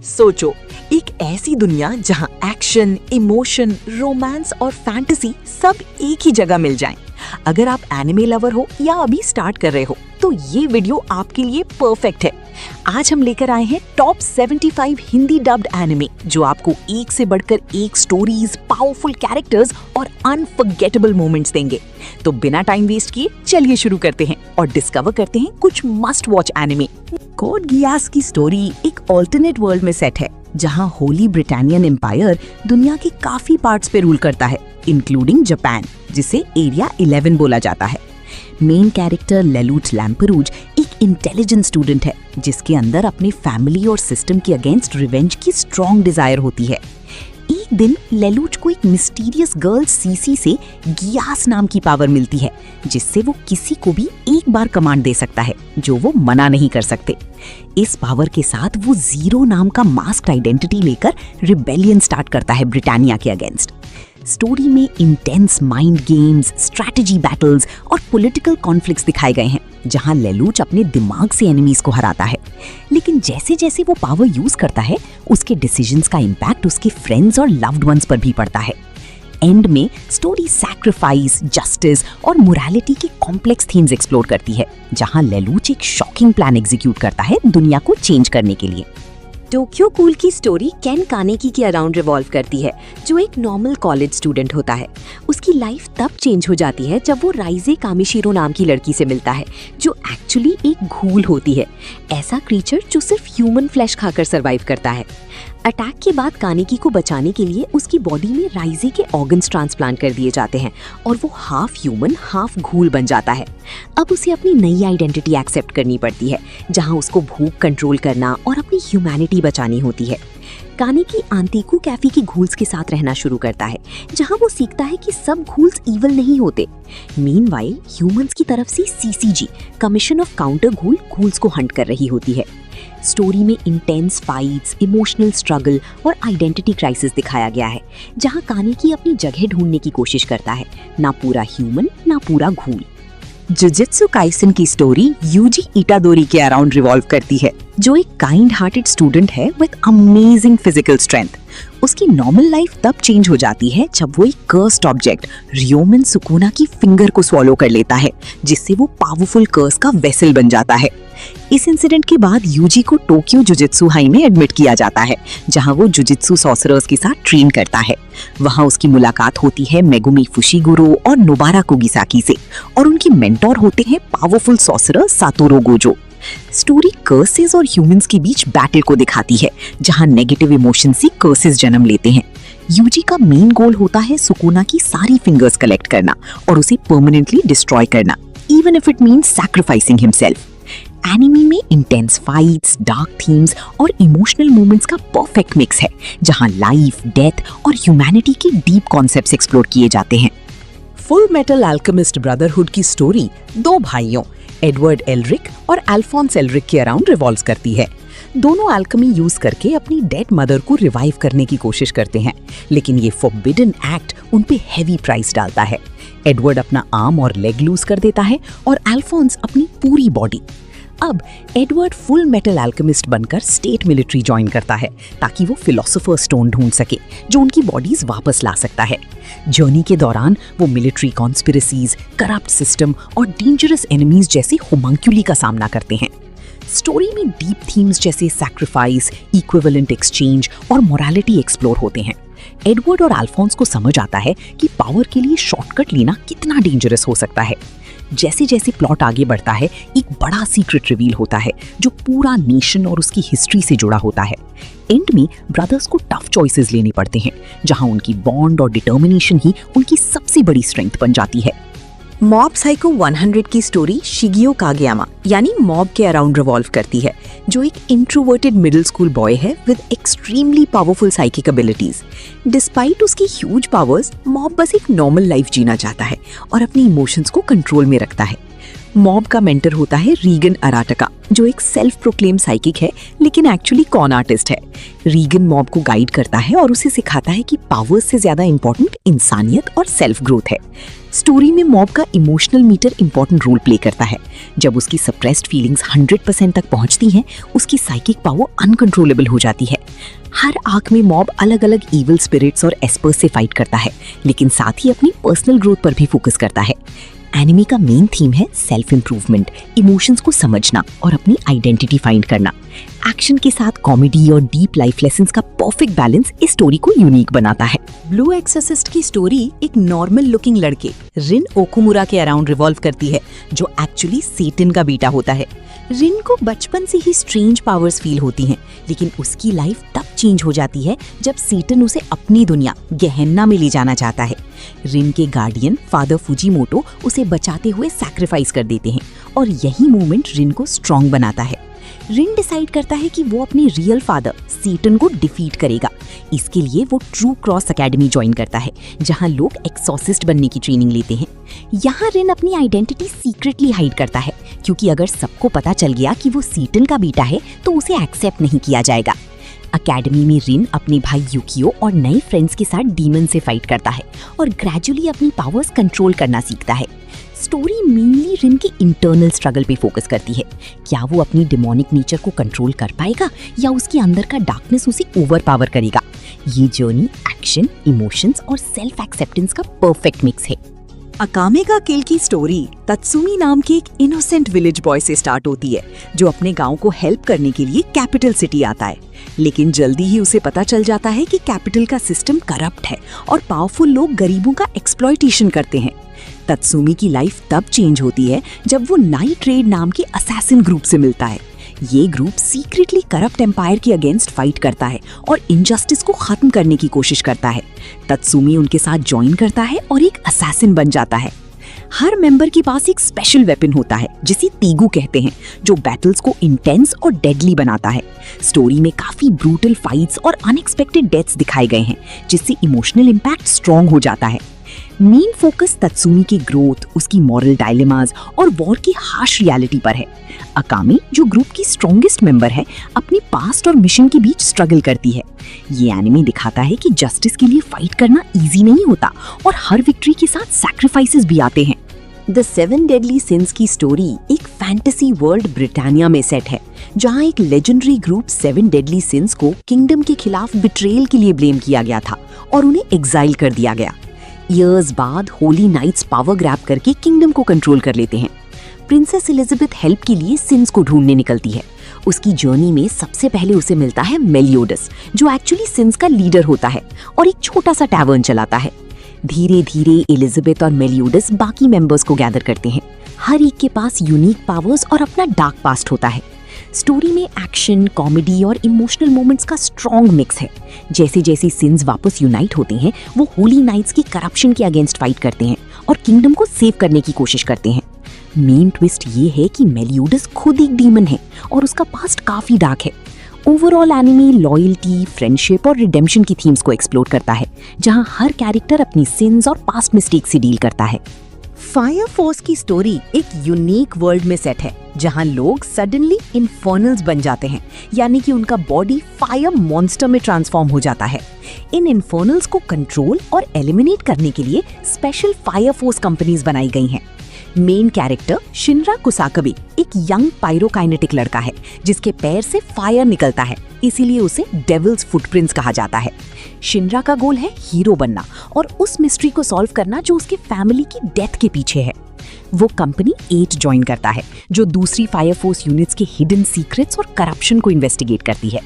सोचो, एक ऐसी दुनिया जहां एक्शन, इमोशन, रोमांस और फैंटेसी सब एक ही जगह मिल जाएं। अगर आप एनिमे लवर हो या अभी स्टार्ट कर रहे हो तो ये वीडियो आपके लिए परफेक्ट है। आज हम लेकर आए हैं टॉप 75 हिंदी डब्ड एनिमे जो आपको एक से बढ़कर एक स्टोरीज, पावरफुल कैरेक्टर्स और अनफॉरगेटेबल मोमेंट्स देंगे। तो बिना टाइम वेस्ट किए चलिए शुरू करते हैं और डिस्कवर करते हैं कुछ must watch anime. Code Geass की स्टोरी एक ऑल्टरनेट वर्ल्ड में सेट है जहां होली ब्रिटानियन एम्पायर दुनिया के काफी पार्ट्स पे रूल करता है, इंक्लूडिंग जापान, जिसे एरिया 11 बोला जाता है। मेन कैरेक्टर लेलूट लैम्परूज एक इंटेलिजेंट स्टूडेंट है जिसके अंदर अपने फैमिली और सिस्टम के अगेंस्ट रिवेंज की स्ट्रॉन्ग डिजायर होती है। एक दिन लेलूट को एक मिस्टीरियस गर्ल सीसी से गियास नाम की पावर मिलती है जिससे वो किसी को भी एक बार कमांड दे सकता है जो वो मना नहीं कर सकते। इस पावर के साथ वो जीरो नाम का मास्क्ड आइडेंटिटी लेकर रिबेलियन स्टार्ट करता है ब्रिटानिया के अगेंस्ट। स्टोरी में intense mind games, strategy battles और पॉलिटिकल कॉन्फ्लिक्ट्स दिखाए गए हैं जहां लेलूच अपने दिमाग से एनिमीज को हराता है। लेकिन जैसे जैसे वो पावर यूज करता है उसके डिसीजंस का इम्पैक्ट उसके फ्रेंड्स और लव्ड वंस पर भी पड़ता है। एंड में स्टोरी सैक्रिफाइस, जस्टिस और मोरालिटी के कॉम्प्लेक्स थीम्स एक्सप्लोर करती है जहां लेलूच एक शॉकिंग प्लान एग्जीक्यूट करता है दुनिया को चेंज करने के लिए। टोक्यो कूल की स्टोरी केन कानेकी के अराउंड रिवॉल्व करती है जो एक नॉर्मल कॉलेज स्टूडेंट होता है। उसकी लाइफ तब चेंज हो जाती है जब वो राइजे कामिशिरो नाम की लड़की से मिलता है जो एक्चुअली एक घूल होती है, ऐसा क्रीचर जो सिर्फ ह्यूमन फ्लैश खाकर सरवाइव करता है। अटैक के बाद कानेकी को बचाने के लिए उसकी बॉडी में राइजे के ऑर्गन्स ट्रांसप्लांट कर दिए जाते हैं और वो हाफ ह्यूमन हाफ घूल बन जाता है। अब उसे अपनी नई आइडेंटिटी एक्सेप्ट करनी पड़ती है जहां उसको भूख कंट्रोल करना और अपनी ह्यूमैनिटी बचानी होती है। कानेकी आंतीकू कैफी के घूल्स के साथ रहना शुरू करता है जहां वो सीखता है कि सब घूल्स इविल नहीं होते। मीनवाइल ह्यूमंस की तरफ से सीसीजी कमीशन ऑफ काउंटर घूल्स को हंट कर रही होती है। स्टोरी में इंटेंस फाइट्स, इमोशनल स्ट्रगल और आइडेंटिटी क्राइसिस दिखाया गया है जहां कानेकी अपनी जगह ढूंढने की कोशिश करता है, ना पूरा ह्यूमन ना पूरा घूल। जुजुत्सु काइसन की स्टोरी यूजी इटादोरी के अराउंड रिवॉल्व करती है जो एक काइंड हार्टेड स्टूडेंट है विद अमेजिंग फिजिकल स्ट्रेंथ। उसकी नॉर्मल लाइफ तब चेंज हो जाती है जब वो एक कर्स्ड ऑब्जेक्ट रियोमन सुकुना की फिंगर को स्वॉलो कर लेता है जिससे वो पावरफुल कर्स का वेसल बन जाता है। इस इंसिडेंट के बाद यूजी को टोक्यो जुजुत्सु हाई में एडमिट किया जाता है जहां वो जुजुत्सु सॉर्सरर्स के साथ ट्रेन करता है। वहां उसकी मुलाकात होती है मेगुमी फुशिगुरो और नोबारा कुगिसाकी से और उनकी मेंटोर होते हैं powerful sorcerer Satoru Gojo. Story curses और ह्यूमंस के बीच बैटल को दिखाती है जहां नेगेटिव इमोशन से कर्सेस जन्म लेते हैं। यूजी का मेन गोल होता है सुकुना की सारी फिंगर्स कलेक्ट करना और उसे परमानेंटली डिस्ट्रॉय करना, even if it means sacrificing himself. Anime में इंटेंस फाइट्स, डार्क थीम्स और इमोशनल मोमेंट्स का परफेक्ट मिक्स है जहां लाइफ, डेथ और ह्यूमैनिटी के डीप कॉन्सेप्ट्स एक्सप्लोर किए जाते हैं। फुल मेटल अल्केमिस्ट ब्रदरहुड की स्टोरी दो भाइयों एडवर्ड एल्रिक और अल्फोंस एल्रिक के अराउंड रिवॉल्व करती है। दोनों अल्केमी यूज करके अपनी डेड मदर को रिवाइव करने की कोशिश करते हैं, लेकिन ये फॉरबिडन एक्ट उन पे हेवी प्राइस डालता है। एडवर्ड अपना आर्म और लेग लूज कर देता है और अल्फोंस अपनी पूरी बॉडी। अब एडवर्ड फुल मेटल अल्केमिस्ट बनकर स्टेट मिलिट्री ज्वाइन करता है ताकि वो फिलोसोफर स्टोन ढूंढ सके जो उनकी बॉडीज वापस ला सकता है। जर्नी के दौरान वो मिलिट्री कॉन्स्पिरेसीज, करप्ट सिस्टम और डेंजरस एनिमीज जैसे होमंक्यूली का सामना करते हैं। स्टोरी में डीप थीम्स जैसे सैक्रिफाइस, इक्विवेलेंट एक्सचेंज और मोरालिटी एक्सप्लोर होते हैं। एडवर्ड और अल्फोंस को समझ आता है कि पावर के लिए शॉर्टकट लेना कितना डेंजरस हो सकता है। जैसे जैसे प्लॉट आगे बढ़ता है एक बड़ा सीक्रेट रिवील होता है जो पूरा नेशन और उसकी हिस्ट्री से जुड़ा होता है। एंड में ब्रदर्स को टफ चॉइसेस लेने पड़ते हैं जहां उनकी बॉन्ड और डिटर्मिनेशन ही उनकी सबसे बड़ी स्ट्रेंथ बन जाती है। मॉब साइको 100 की स्टोरी शिगियो कागयामा यानी मॉब के अराउंड रिवॉल्व करती है जो एक इंट्रोवर्टेड मिडिल स्कूल बॉय है with extremely powerful psychic abilities. Despite उसकी ह्यूज पावर्स, मॉब बस एक नॉर्मल लाइफ जीना चाहता है और अपने इमोशंस को कंट्रोल में रखता है। मॉब का मेंटर होता है रीगन अराटका जो एक सेल्फ प्रोक्लेम साइकिक है लेकिन एक्चुअली कॉन आर्टिस्ट है। रीगन मॉब को गाइड करता है और उसे सिखाता है कि पावर्स से ज्यादा इंपॉर्टेंट इंसानियत और सेल्फ ग्रोथ है। स्टोरी में मॉब का emotional meter important role play करता है। जब उसकी सप्रेस्ड फीलिंग्स 100% तक पहुंचती हैं, उसकी साइकिक पावर अनकंट्रोलेबल हो जाती है हर आर्क में मॉब अलग अलग इविल स्पिरिट्स और एस्पर्स से फाइट करता है, लेकिन साथ ही अपनी पर्सनल ग्रोथ पर भी फोकस करता है। एनिमे का मेन थीम है सेल्फ इम्प्रूवमेंट, इमोशंस को समझना और अपनी आइडेंटिटी फाइंड करना। एक्शन के साथ कॉमेडी और डीप लाइफ लेसन्स का परफेक्ट बैलेंस इस स्टोरी को यूनिक बनाता है। ब्लू एक्सोर्सिस्ट की स्टोरी एक नॉर्मल लुकिंग लड़के रिन ओकुमुरा के अराउंड रिवॉल्व करती है, जो एक्चुअली सेटन का बेटा होता है। रिन को बचपन से ही स्ट्रेंज पावर्स फील होती हैं, लेकिन उसकी लाइफ तब चेंज हो जाती है जब सेटन उसे अपनी दुनिया गेहेन्ना में ले जाना चाहता है। रिन के गार्डियन फादर फुजीमोटो उसे बचाते हुए सैक्रिफाइस कर देते हैं और यही मोमेंट रिन को स्ट्रॉन्ग बनाता है। रिन डिसाइड करता है कि वो अपने रियल फादर सेटन को डिफीट करेगा। इसके लिए वो ट्रू क्रॉस एकेडमी ज्वाइन करता है, जहां लोग एक्सॉर्सिस्ट बनने की ट्रेनिंग लेते हैं। यहाँ रिन अपनी आइडेंटिटी सीक्रेटली हाइड करता है, क्योंकि अगर सबको पता चल गया कि वो सेटन का बेटा है तो उसे एक्सेप्ट नहीं किया जाएगा। अकेडमी में रिन अपने भाई युकियो और नए फ्रेंड्स के साथ डीमन से फाइट करता है और ग्रेजुअली अपनी पावर्स कंट्रोल करना सीखता है। स्टोरी मेनली रिन के इंटरनल स्ट्रगल पे फोकस करती है। क्या वो अपनी डिमोनिक नेचर को कंट्रोल कर पाएगा या उसके अंदर का डार्कनेस उसे ओवरपावर करेगा? ये जर्नी एक्शन, इमोशंस और सेल्फ एक्सेप्टेंस का परफेक्ट मिक्स है। अकामे का किल की स्टोरी तत्सुमी नाम के एक इनोसेंट विलेज बॉय से स्टार्ट होती है, जो अपने गांव को हेल्प करने के लिए कैपिटल सिटी आता है। लेकिन जल्दी ही उसे पता चल जाता है कि कैपिटल का सिस्टम करप्ट है और पावरफुल लोग गरीबों का एक्सप्लॉयटेशन करते हैं। तत्सुमी की लाइफ तब चेंज होती है जब वो नाइट रेड नाम के असैसिन ग्रुप से मिलता है। ये ग्रुप सीक्रेटली करप्ट एम्पायर के अगेंस्ट फाइट करता है और इनजस्टिस को खत्म करने की कोशिश करता है। तत्सुमी उनके साथ ज्वाइन करता है और एक असैसिन बन जाता है। हर मेंबर के पास एक स्पेशल वेपन होता है, जिसे तीगू कहते हैं, जो बैटल्स को इंटेंस और डेडली बनाता है। स्टोरी में काफी ब्रूटल फाइट्स और अनएक्सपेक्टेड डेथ्स दिखाए गए हैं, जिससे इमोशनल इम्पैक्ट स्ट्रॉन्ग हो जाता है। मेन फोकस तत्सुमी की ग्रोथ, उसकी मॉरल डायलेमास और वॉर की हार्श रियलिटी पर है। अकामे, जो ग्रुप की स्ट्रॉन्गेस्ट मेंबर है, अपनी पास्ट और मिशन के बीच स्ट्रगल करती है। ये एनिमे दिखाता है कि जस्टिस के लिए फाइट करना इजी नहीं होता और हर विक्ट्री के साथ सैक्रिफाइसेस भी आते हैं। द 7 डेडली सिंस की स्टोरी एक फैंटेसी वर्ल्ड ब्रिटानिया में सेट है, जहां एक लेजेंडरी ग्रुप 7 डेडली सिंस को किंगडम के खिलाफ बिट्रेयल के लिए ब्लेम किया गया था और उन्हें एग्जाइल कर दिया गया। ईयर्स बाद होली नाइट्स पावर ग्रैब करके किंगडम को कंट्रोल कर लेते हैं। प्रिंसेस एलिजाबेथ हेल्प के लिए सिंस को ढूंढने निकलती है। उसकी जर्नी में सबसे पहले उसे मिलता है मेलियोडस, जो एक्चुअली सिंस का लीडर होता है और एक छोटा सा टैवर्न चलाता है। धीरे धीरे एलिजाबेथ और मेलियोडस बाकी मेंबर्स को गैदर करते हैं। हर एक के पास यूनिक पावर्स और अपना डार्क पास्ट होता है। स्टोरी में एक्शन, कॉमेडी और इमोशनल मोमेंट्स का स्ट्रॉन्ग मिक्स है। जैसे जैसे सिंस वापस यूनाइट होते हैं, वो होली नाइट्स की करप्शन के अगेंस्ट फाइट करते हैं और किंगडम को सेव करने की कोशिश करते हैं। मेन ट्विस्ट ये है कि मेलियोडस खुद एक डीमन है और उसका पास्ट काफी डार्क है। ओवरऑल एनिमे लॉयल्टी, फ्रेंडशिप और रिडेम्पशन की थीम्स को एक्सप्लोर करता है, जहां हर कैरेक्टर अपनी सिंस और पास्ट मिस्टेक से डील करता है। फायर फोर्स की स्टोरी एक यूनिक वर्ल्ड में सेट है, जहां लोग सडनली इन्फर्नल्स बन जाते हैं, यानी कि उनका बॉडी फायर मॉन्स्टर में ट्रांसफॉर्म हो जाता है। इन इन्फर्नल्स को कंट्रोल और एलिमिनेट करने के लिए स्पेशल फायर फोर्स कंपनीज बनाई गई हैं। मेन कैरेक्टर शिनरा कुसाकबे एक यंग पायरोकाइनेटिक लड़का है, जिसके पैर से फायर निकलता है, इसीलिए उसे डेविल्स फुटप्रिंट्स कहा जाता है। शिनरा का गोल है हीरो बनना और उस मिस्ट्री को सॉल्व करना जो उसके फैमिली की डेथ के पीछे है। वो कंपनी 8 ज्वाइन करता है, जो दूसरी फायर फोर्स यूनिट्स के हिडन सीक्रेट्स और करप्शन को इन्वेस्टिगेट करती है।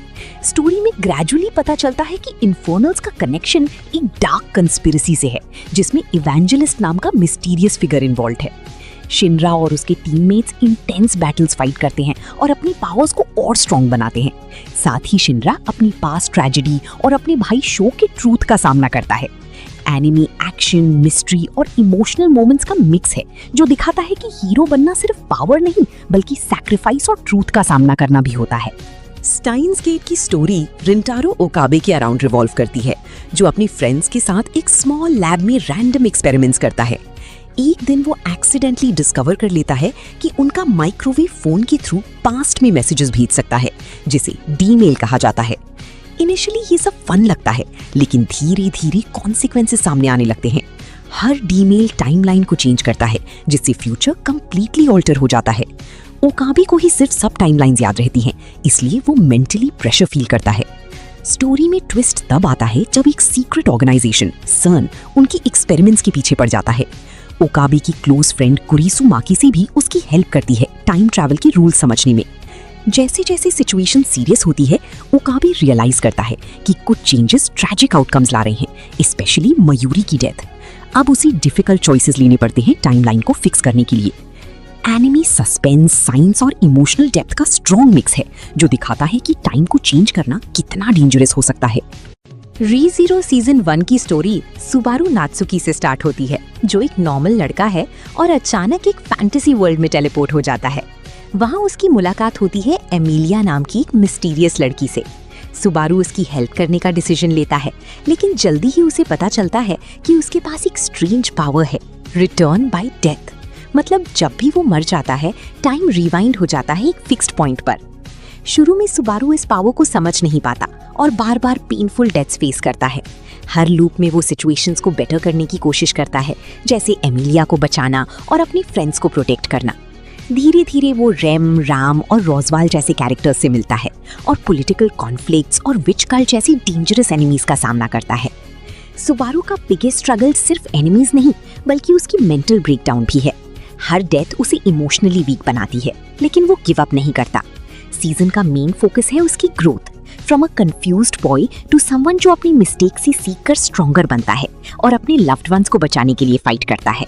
स्टोरी में ग्रेजुअली पता चलता है कि इन्फर्नल्स का कनेक्शन एक डार्क कंस्पिरेसी से है, जिसमें इवेंजलिस्ट नाम का मिस्टीरियस फिगर इन्वॉल्व है। शिनरा और उसके टीममेट्स इंटेंस बैटल्स फाइट करते हैं और अपनी पावर्स को और स्ट्रॉन्ग बनाते हैं। साथ ही शिनरा अपनी पास्ट ट्रेजेडी और अपने भाई शो के ट्रूथ का सामना करता है। एनिमे एक्शन, मिस्ट्री और इमोशनल मोमेंट्स का मिक्स है, जो दिखाता है कि हीरो बनना सिर्फ पावर नहीं, बल्कि सैक्रिफाइस और ट्रूथ का सामना करना भी होता है। स्टाइन्स गेट की स्टोरी रिंटारो ओकाबे के अराउंड रिवॉल्व करती है, जो अपनी फ्रेंड्स के साथ एक स्मॉल लैब में रैंडम एक्सपेरिमेंट्स करता है। एक दिन वो एक्सीडेंटली डिस्कवर कर लेता है कि उनका माइक्रोवेव फोन के थ्रू पास्ट में मैसेजेस भेज सकता है, जिसे डीमेल कहा जाता है। इनिशियली ये सब फन लगता है, लेकिन धीरे धीरे कॉन्सिक्वेंसेस सामने आने लगते हैं। हर डीमेल टाइमलाइन को चेंज करता है, जिससे फ्यूचर कंप्लीटली ऑल्टर हो जाता है। ओकाबे को ही सिर्फ सब टाइमलाइंस याद रहती हैं, इसलिए वो मेंटली प्रेशर फील करता है। स्टोरी में ट्विस्ट तब आता है जब एक सीक्रेट ऑर्गेनाइजेशन सर्न उनकी एक्सपेरिमेंट्स के पीछे पड़ जाता है। ओकाबे की क्लोज फ्रेंड कुरिसु माकी से भी उसकी हेल्प करती है टाइम ट्रैवल के रूल समझने में। जैसे जैसे सिचुएशन सीरियस होती है, ओकाबे रियलाइज करता है कि कुछ चेंजेस ट्रैजिक आउटकम्स ला रहे हैं, स्पेशली मयूरी की डेथ। अब उसे डिफिकल्ट चॉइसेस लेने पड़ते हैं टाइमलाइन को फिक्स करने के लिए। एनिमी सस्पेंस, साइंस और इमोशनल डेप्थ का स्ट्रॉन्ग मिक्स है जो दिखाता है कि टाइम को चेंज करना कितना डेंजरस हो सकता है। रीज़ीरो सीजन 1 की स्टोरी सुबारू नात्सुकी से स्टार्ट होती है, जो एक नॉर्मल लड़का है और अचानक एक फैंटेसी वर्ल्ड में टेलीपोर्ट हो जाता है। वहाँ उसकी मुलाकात होती है एमिलिया नाम की एक मिस्टीरियस लड़की से। सुबारू उसकी हेल्प करने का डिसीजन लेता है, लेकिन जल्दी ही उसे पता चलता है कि उसके पास एक स्ट्रेंज पावर है, रिटर्न बाय डेथ। मतलब जब भी वो मर जाता है, टाइम रिवाइंड हो जाता है एक फिक्स्ड पॉइंट पर। शुरू में सुबारू इस पावर को समझ नहीं पाता और बार बार पेनफुल डेथ्स फेस करता है। हर लूप में वो सिचुएशंस को बेटर करने की कोशिश करता है, जैसे एमिलिया को बचाना और अपने फ्रेंड्स को प्रोटेक्ट करना। धीरे धीरे वो रेम, राम और रोजवाल जैसे कैरेक्टर्स से मिलता है और पॉलिटिकल कॉन्फ्लिक्ट्स और विच कल्ट जैसी डेंजरस एनिमीज का सामना करता है। सुबारू का बिगेस्ट स्ट्रगल सिर्फ एनिमीज नहीं, बल्कि उसकी मेंटल ब्रेकडाउन भी है। हर डेथ उसे इमोशनली वीक बनाती है, लेकिन वो गिव अप नहीं करता। सीजन का मेन फोकस है उसकी growth, from a confused boy to someone जो अपनी मिस्टेक से सीख कर स्ट्रॉन्गर बनता है और अपने लव्ड वंस को बचाने के लिए फाइट करता है।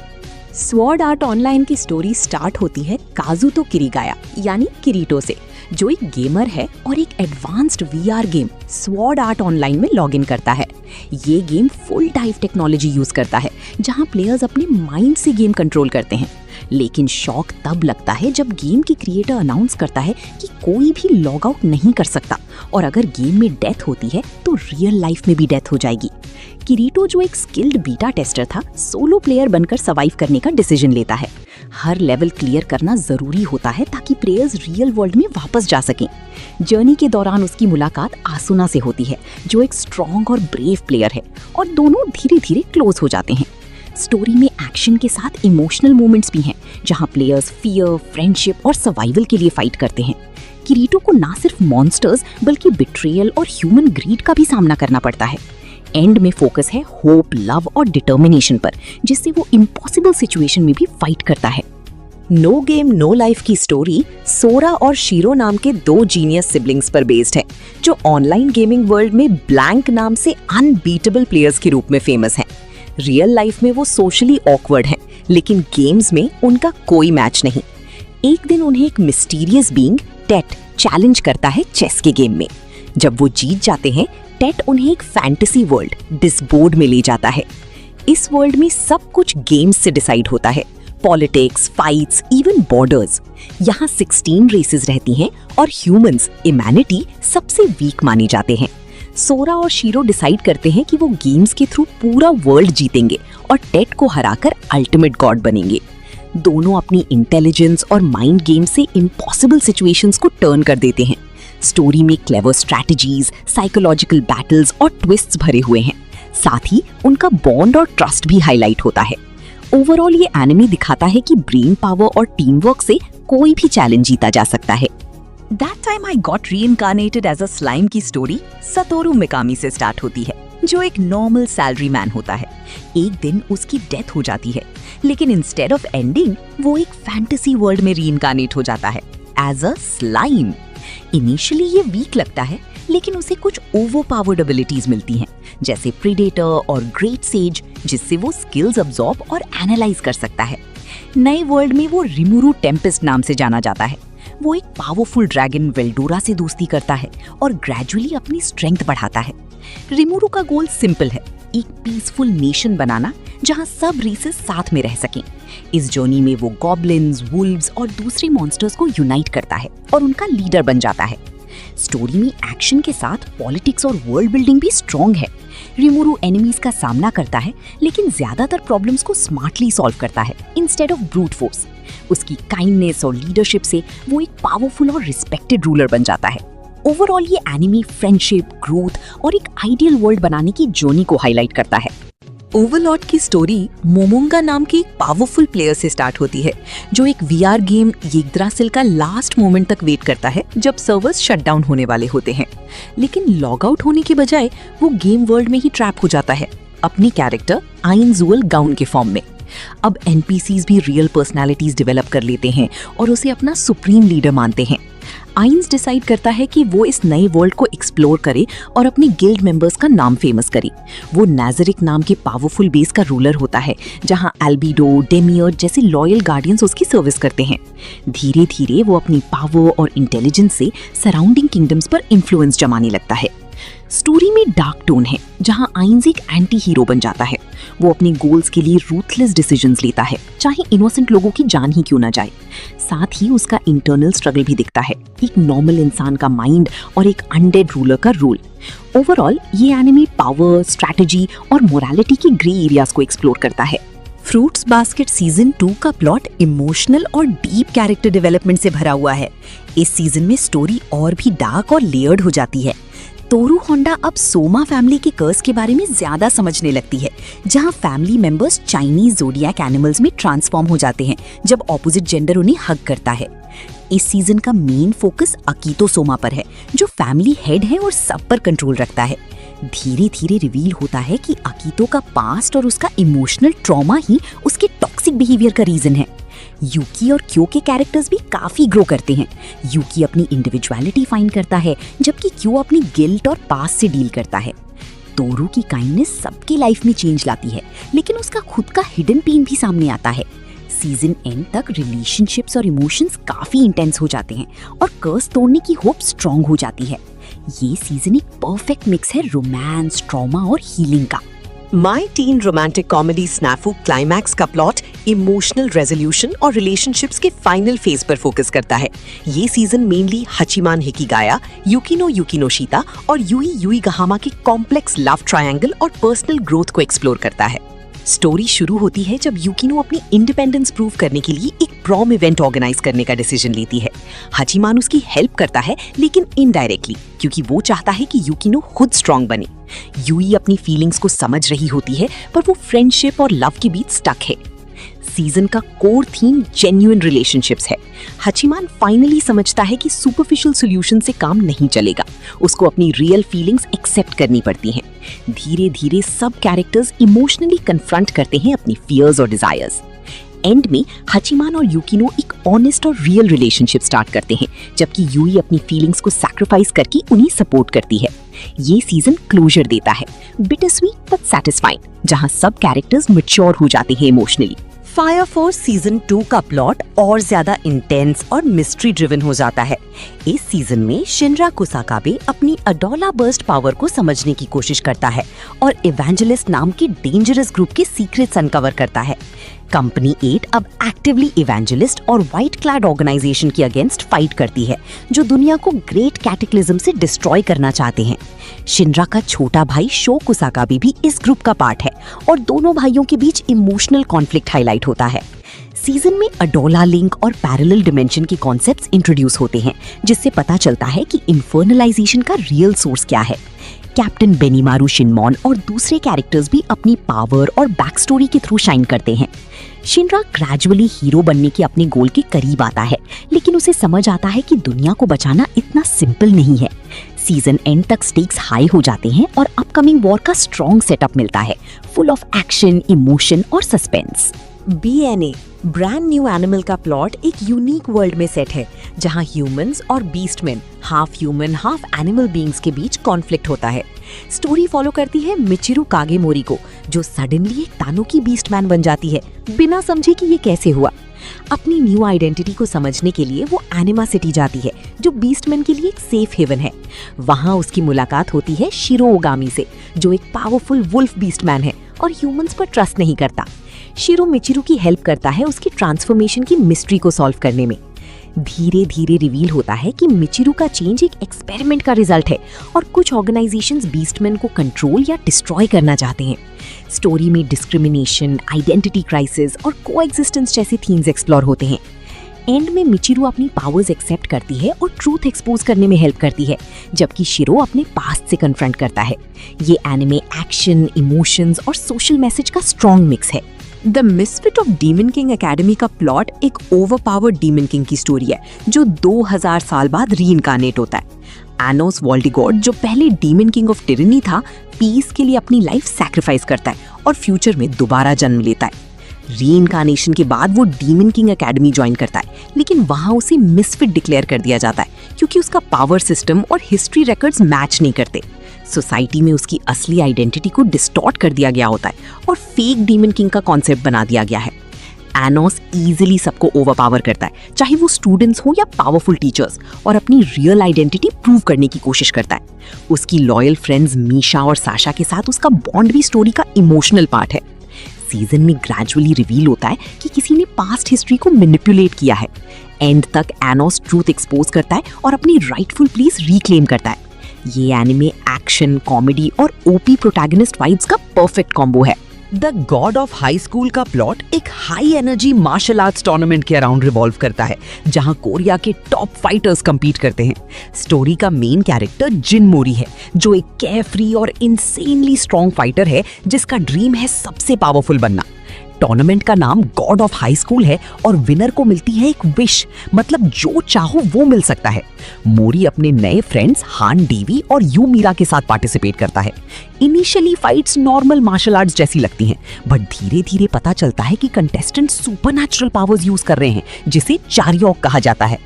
स्वॉर्ड आर्ट ऑनलाइन की स्टोरी स्टार्ट होती है काजुतो किरीगाया यानी किरीटो से, जो एक गेमर है और एक advanced VR game sword art online में लॉग इन करता है। ये game full dive technology use करता है, जहां प्लेयर्स अपने माइंड से गेम कंट्रोल करते हैं। लेकिन शॉक तब लगता है जब गेम की क्रिएटर अनाउंस करता है कि कोई भी लॉग आउट नहीं कर सकता, और अगर गेम में डेथ होती है तो रियल लाइफ में भी डेथ हो जाएगी। किरीटो, जो एक स्किल्ड बीटा टेस्टर था, सोलो प्लेयर बनकर सर्वाइव करने का डिसीजन लेता है। हर लेवल क्लियर करना जरूरी होता है ताकि प्लेयर्स रियल वर्ल्ड में वापस जा सकें। जर्नी के दौरान उसकी मुलाकात आसुना से होती है, जो एक स्ट्रॉन्ग और ब्रेव प्लेयर है, और दोनों धीरे धीरे क्लोज हो जाते हैं। स्टोरी में एक्शन के साथ इमोशनल मोमेंट्स भी हैं, जहां प्लेयर्स फियर, फ्रेंडशिप और सर्वाइवल के लिए फाइट करते हैं। किरीटो को ना सिर्फ मॉन्स्टर्स बल्कि बिट्रेयल और ह्यूमन ग्रीड का भी सामना करना पड़ता है। एंड में फोकस है होप, लव और डिटर्मिनेशन पर, जिससे वो इम्पॉसिबल सिचुएशन में भी फाइट करता है। नो गेम नो लाइफ की स्टोरी सोरा और शीरो नाम के 2 जीनियस सिबलिंग्स पर बेस्ड है, जो ऑनलाइन गेमिंग वर्ल्ड में ब्लैंक नाम से अनबीटेबल प्लेयर्स के रूप में फेमस हैं। रियल लाइफ में वो सोशली ऑकवर्ड हैं, लेकिन गेम्स में उनका कोई मैच नहीं। एक दिन उन्हें एक मिस्टीरियस बीइंग टेट चैलेंज करता है चेस के गेम में। जब वो जीत जाते हैं, टेट उन्हें एक फैंटेसी वर्ल्ड डिसबोर्ड में ले जाता है। इस वर्ल्ड में सब कुछ गेम्स से डिसाइड होता है, पॉलिटिक्स, फाइट्स, इवन बॉर्डर्स। यहाँ 16 रेसेस रहती हैं और ह्यूमंस, ह्यूमैनिटी, सबसे वीक माने जाते हैं। सोरा और शीरो डिसाइड करते हैं कि वो गेम्स के थ्रू पूरा वर्ल्ड जीतेंगे और टेट को हराकर अल्टीमेट गॉड बनेंगे। दोनों अपनी इंटेलिजेंस और माइंड गेम से इम्पॉसिबल सिचुएशंस को टर्न कर देते हैं। स्टोरी में क्लेवर स्ट्रैटेजीज, साइकोलॉजिकल बैटल्स और ट्विस्ट्स भरे हुए हैं। साथ ही उनका बॉन्ड और ट्रस्ट भी हाईलाइट होता है। ओवरऑल ये एनिमे दिखाता है कि ब्रेन पावर और टीम वर्क से कोई भी चैलेंज जीता जा सकता है। That time I got reincarnated as a slime की स्टोरी सतोरू मिकामी से स्टार्ट होती है, जो एक नॉर्मल सैलरी मैन होता है। एक दिन उसकी डेथ हो जाती है, लेकिन इंस्टेड ऑफ एंडिंग वो एक फैंटेसी वर्ल्ड में रीइंकार्नेट हो जाता है एज अ स्लाइम। इनिशियली ये वीक लगता है, लेकिन उसे कुछ ओवरपावर्ड एबिलिटीज मिलती हैं, जैसे प्रीडेटर और ग्रेट सेज, जिससे वो स्किल्स अब्सॉर्ब और एनालाइज कर सकता है। नए वर्ल्ड में वो रिमुरू टेम्पेस्ट नाम से जाना जाता है। वो एक पावरफुल ड्रैगन वेल्डोरा से दोस्ती करता है और ग्रेजुअली अपनी स्ट्रेंथ बढ़ाता है। रिमुरू का गोल सिंपल है, एक पीसफुल नेशन बनाना जहां सब रेसेस साथ में रह सकें। इस जर्नी में वो गॉब्लिन्स, वुल्व्स और दूसरे मॉन्स्टर्स को यूनाइट करता है और उनका लीडर बन जाता है। स्टोरी में एक्शन के साथ पॉलिटिक्स और वर्ल्ड बिल्डिंग भी स्ट्रॉन्ग है। रिमुरू एनिमीज का सामना करता है, लेकिन ज्यादातर प्रॉब्लम्स को स्मार्टली सॉल्व करता है इंस्टेड ऑफ ब्रूट फोर्स। उसकी काइंडनेस और लीडरशिप से वो एक पावरफुल और रिस्पेक्टेड रूलर बन जाता है। ओवरऑल ये एनिमे फ्रेंडशिप, ग्रोथ और एक आइडियल वर्ल्ड बनाने की जर्नी को हाईलाइट करता है। ओवरलॉर्ड की स्टोरी मोमोंगा नाम के एक पावरफुल प्लेयर से स्टार्ट होती है, जो एक वीआर गेम यग्द्रासिल का लास्ट मोमेंट तक वेट करता है जब सर्वर्स शटडाउन होने वाले होते हैं। लेकिन लॉग आउट होने के बजाय वो गेम वर्ल्ड में ही ट्रैप हो जाता है, अपनी कैरेक्टर आइनजुअल गाउन के फॉर्म में। अब एनपीसीज भी रियल पर्सनालिटीज डेवलप कर लेते हैं और उसे अपना सुप्रीम लीडर मानते हैं। आइंस डिसाइड करता है कि वो इस नए वर्ल्ड को एक्सप्लोर करे और अपने गिल्ड मेंबर्स का नाम फेमस करे। वो नाजरिक नाम के पावरफुल बेस का रूलर होता है, जहां एल्बिडो, डेमियर जैसे लॉयल गार्डियंस उसकी सर्विस करते हैं। धीरे धीरे वो अपनी पावर और इंटेलिजेंस से सराउंडिंग किंगडम्स पर इन्फ्लुएंस जमाने लगता है। स्टोरी में डार्क टोन है, जहां आइंस एक एंटी हीरो बन जाता है। वो अपने गोल्स के लिए रूथलेस डिसीजंस लेता है, चाहे इनोसेंट लोगों की जान ही क्यों ना जाए। साथ ही उसका इंटरनल स्ट्रगल भी दिखता है, एक नॉर्मल इंसान का माइंड और एक अनडेड रूलर का रूल। ओवरऑल ये एनिमे पावर, स्ट्रैटेजी और मोरालिटी के ग्रे एरियाज को एक्सप्लोर करता है। फ्रूट्स बास्केट सीजन 2 का प्लॉट इमोशनल और डीप कैरेक्टर डेवलपमेंट से भरा हुआ है। इस सीजन में स्टोरी और भी डार्क और लेयर्ड हो जाती है। तोरू होंडा अब सोमा फैमिली के कर्स के बारे में ज्यादा समझने लगती है, जहां family members Chinese zodiac animals में ट्रांसफॉर्म हो जाते हैं जब ऑपोजिट जेंडर उन्हें हग करता है। इस सीजन का मेन फोकस अकीतो सोमा पर है, जो फैमिली हेड है और सब पर कंट्रोल रखता है। धीरे धीरे रिवील होता है कि अकीतो का पास्ट और उसका इमोशनल ट्रॉमा ही उसके टॉक्सिक बिहेवियर का रीजन है। यूकी और क्यो के कैरेक्टर्स भी काफी ग्रो करते हैं। यूकी अपनी इंडिविजुअलिटी फाइंड करता है, जबकि क्यो अपनी गिल्ट और पास्ट से डील करता है। तोरू की काइंडनेस सबकी लाइफ में चेंज लाती है, लेकिन उसका खुद का हिडन पेन भी सामने आता है। सीजन एंड तक रिलेशनशिप्स और इमोशंस काफी इंटेंस हो जाते हैं और कर्स तोड़ने की होप स्ट्रांग हो जाती है। ये सीजन एक परफेक्ट मिक्स है रोमांस, ट्रॉमा और हीलिंग का। माई टीन रोमांटिक कॉमेडी स्नैफू क्लाइमैक्स का प्लॉट इमोशनल रेजोल्यूशन और रिलेशनशिप्स के फाइनल फेज पर फोकस करता है। ये सीजन मेनली हचिमान हिकिगाया, युकिनो युकिनोशिता और यूई युईगाहामा के कॉम्प्लेक्स लव ट्रायंगल और पर्सनल ग्रोथ को एक्सप्लोर करता है। स्टोरी शुरू होती है जब युकिनो अपनी इंडिपेंडेंस प्रूव करने के लिए एक प्रॉम इवेंट ऑर्गेनाइज करने का डिसीजन लेती है। हचिमान उसकी हेल्प करता है, लेकिन इनडायरेक्टली, क्योंकि वो चाहता है कि युकिनो खुद स्ट्रांग बने। यूई अपनी फीलिंग्स को समझ रही होती है, पर वो फ्रेंडशिप और लव के बीच स्टक है। सीजन का कोर थीम जेन्युइन रिलेशनशिप्स है। हचिमान फाइनली समझता है कि सुपरफिशियल सॉल्यूशन से काम नहीं चलेगा, उसको अपनी रियल फीलिंग्स एक्सेप्ट करनी पड़ती हैं। धीरे धीरे सब कैरेक्टर्स इमोशनली कन्फ्रंट करते हैं अपनी फियर्स और डिजायर्स। एंड में हचिमान और युकिनो एक ऑनेस्ट और रियल रिलेशनशिप स्टार्ट करते हैं, जबकि यूई अपनी फीलिंग्स को सैक्रिफाइस करके उन्हें सपोर्ट करती है। ये सीजन क्लोजर देता है, बिटर स्वीट बट सैटिस्फाइंग, जहां सब कैरेक्टर्स मैच्योर हो जाते हैं इमोशनली। फायर फोर्स सीजन 2 का प्लॉट और ज्यादा इंटेंस और मिस्ट्री ड्रिवन हो जाता है। इस सीजन में शिनरा कुसाकाबे अपनी अडोला बर्स्ट पावर को समझने की कोशिश करता है और इवेंजलिस्ट नाम के डेंजरस ग्रुप के सीक्रेट्स अनकवर करता है। कंपनी 8 अब एक्टिवली इवेंजलिस्ट और व्हाइट क्लैड ऑर्गेनाइजेशन के अगेंस्ट फाइट करती है, जो दुनिया को ग्रेट कैटेक्लिज्म से डिस्ट्रॉय करना चाहते हैं। शिनरा का छोटा भाई शो कुसाकाबे भी इस ग्रुप का पार्ट है और दोनों भाइयों के बीच इमोशनल कॉन्फ्लिक्ट हाईलाइट होता है। सीजन में अडोला लिंक और पैरेलल डिमेंशन के कॉन्सेप्ट्स इंट्रोड्यूस होते हैं, जिससे पता चलता है कि इन्फर्नलाइजेशन का रियल सोर्स क्या है। कैप्टन बेनीमारू शिनमॉन और दूसरे कैरेक्टर्स भी अपनी पावर और बैक स्टोरी के थ्रू शाइन करते हैं। शिनरा ग्रेजुअली हीरो बनने के अपने गोल के करीब आता है, लेकिन उसे समझ आता है कि दुनिया को बचाना इतना सिंपल नहीं है। सीजन एंड तक स्टेक्स हाई हो जाते हैं और अपकमिंग वॉर का स्ट्रॉन्ग सेटअप मिलता है, फुल ऑफ एक्शन, इमोशन और suspense. BNA brand new animal का प्लॉट एक यूनिक वर्ल्ड में सेट है, जहां ह्यूमंस और beastmen, half human half animal beings के बीच कॉन्फ्लिक्ट होता है। स्टोरी फॉलो करती है मिचिरू कागेमोरी को, जो सडनली एक तानुकी बीस्टमैन बन जाती है, बिना समझे कि ये कैसे हुआ। अपनी न्यू आइडेंटिटी को समझने के लिए वो एनिमा सिटी जाती है, जो बीस्टमैन के लिए एक सेफ हेवन है। वहां उसकी मुलाकात होती है शिरो ओगामी से, जो एक पावरफुल वुल्फ बीस्टमैन है और ह्यूमंस पर ट्रस्ट नहीं करता। शिरो मिचिरू की हेल्प करता है उसकी ट्रांसफॉर्मेशन की मिस्ट्री को सॉल्व करने में। धीरे धीरे रिवील होता है कि मिचिरू का चेंज एक एक्सपेरिमेंट का रिजल्ट है और कुछ ऑर्गेनाइजेशंस बीस्टमैन को कंट्रोल या डिस्ट्रॉय करना चाहते हैं। स्टोरी में डिस्क्रिमिनेशन, आइडेंटिटी क्राइसिस और कोएग्जिस्टेंस जैसे थीम्स एक्सप्लोर होते हैं। एंड में मिचिरू अपनी पावर्स एक्सेप्ट करती है और ट्रूथ एक्सपोज करने में हेल्प करती है, जबकि शिरो अपने पास्ट से कन्फ्रंट करता है। ये एनिमे एक्शन, इमोशंस और सोशल मैसेज का स्ट्रॉन्ग मिक्स है। The misfit of demon king academy का प्लॉट एक ओवरपावर्ड डीमन किंग की स्टोरी है जो 2000 साल बाद रीइनकार्नेट होता है। एनोस वॉल्डिगॉड, जो पहले डीमन किंग ऑफ टिरनी था, पीस के लिए अपनी लाइफ सैक्रिफाइस करता है और फ्यूचर में दोबारा जन्म लेता है। रीइनकार्नेशन के बाद वो डीमन किंग एकेडमी ज्वाइन करता है, लेकिन वहां उसे मिसफिट डिक्लेयर कर दिया जाता है क्योंकि उसका पावर सिस्टम और हिस्ट्री रिकॉर्ड्स मैच नहीं करते। सोसाइटी में उसकी असली आइडेंटिटी को डिस्टॉर्ट कर दिया गया होता है और फेक डीमन किंग का कॉन्सेप्ट बना दिया गया है। एनोस इजीली सबको ओवरपावर करता है, चाहे वो स्टूडेंट्स हो या पावरफुल टीचर्स, और अपनी रियल आइडेंटिटी प्रूव करने की कोशिश करता है। उसकी लॉयल फ्रेंड्स मीशा और साशा के साथ उसका बॉन्ड भी स्टोरी का इमोशनल पार्ट है। सीजन में ग्रेजुअली रिवील होता है कि किसी ने पास्ट हिस्ट्री को मैनिपुलेट किया है। एंड तक एनोस ट्रूथ एक्सपोज करता है और अपनी राइटफुल प्लेस रिक्लेम करता है। ये एनिमे एक्शन, कॉमेडी और ओपी प्रोटैगनिस्ट वाइब्स का परफेक्ट कॉम्बो है। The God of High School का प्लॉट एक high energy martial arts tournament के अराउंड रिवॉल्व करता है, जहां कोरिया के टॉप फाइटर्स compete करते हैं। स्टोरी का मेन कैरेक्टर जिन मोरी है, जो एक केयरफ्री और इंसेनली स्ट्रॉन्ग फाइटर है जिसका ड्रीम है सबसे पावरफुल बनना। टूर्नामेंट का नाम गॉड ऑफ हाई स्कूल है और विनर को मिलती है एक विश, मतलब जो चाहो वो मिल सकता है। मोरी अपने नए फ्रेंड्स हान डीवी और यू मीरा के साथ पार्टिसिपेट करता है। Initially fights normal martial arts जैसी लगती हैं, बट धीरे धीरे पता चलता है कि कंटेस्टेंट सुपरनैचुरल पावर्स यूज कर रहे हैं, जिसे चार्योक कहा जाता है।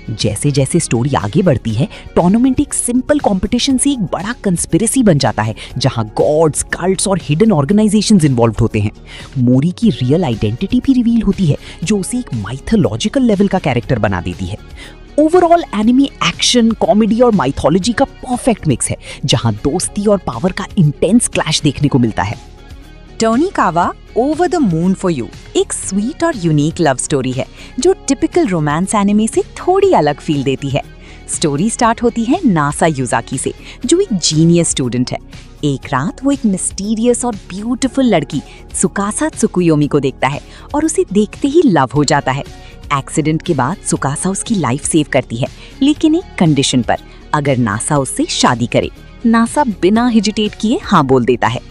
जैसे जैसे स्टोरी आगे बढ़ती है, टूर्नामेंट एक सिंपल कंपटीशन से एक बड़ा कंस्पिरेसी बन जाता है, जहां गॉड्स, कल्ट्स और हिडन ऑर्गेनाइजेशंस इन्वॉल्व होते हैं। मोरी की रियल आइडेंटिटी भी रिवील होती है, जो उसे एक माइथोलॉजिकल लेवल का कैरेक्टर बना देती है। ओवरऑल एनिमे एक्शन, कॉमेडी और माइथोलॉजी का परफेक्ट मिक्स है, जहां दोस्ती और पावर का इंटेंस क्लैश देखने को मिलता है। Tonikawa over the moon for you एक स्वीट और यूनिक लव स्टोरी है जो टिपिकल रोमांस एनिमे से थोड़ी अलग फील देती है। स्टोरी स्टार्ट होती है नासा युजाकी से, जो एक जीनियस स्टूडेंट है। एक रात वो एक मिस्टीरियस और ब्यूटीफुल लड़की सुकासा त्सुकुयोमी को देखता है और उसे देखते ही लव हो जाता है। एक्सीडेंट के बाद सुकासा उसकी लाइफ सेव करती है, लेकिन एक कंडीशन पर, अगर नासा उससे शादी करे। नासा बिना हेजिटेट किए हाँ बोल देता है।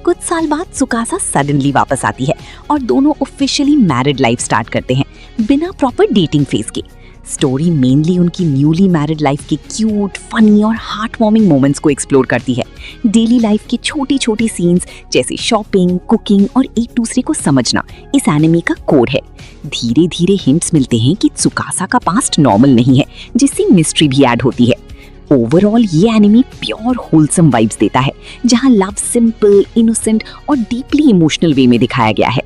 कुछ साल बाद सुकासा सडनली वापस आती है और दोनों ऑफिशियली मैरिड लाइफ स्टार्ट करते हैं, बिना प्रॉपर डेटिंग फेज के। स्टोरी मेनली उनकी न्यूली मैरिड लाइफ के क्यूट, फनी और हार्ट वार्मिंग मोमेंट्स को एक्सप्लोर करती है। डेली लाइफ की छोटी छोटी सीन्स जैसे शॉपिंग, कुकिंग और एक दूसरे को समझना इस एनिमे का कोर है। धीरे धीरे हिंट्स मिलते हैं कि सुकासा का पास्ट नॉर्मल नहीं है, जिससे मिस्ट्री भी ऐड होती है। ओवरऑल ये एनिमे प्योर होलसम वाइब्स देता है, जहां लव सिंपल, इनोसेंट और डीपली इमोशनल वे में दिखाया गया है।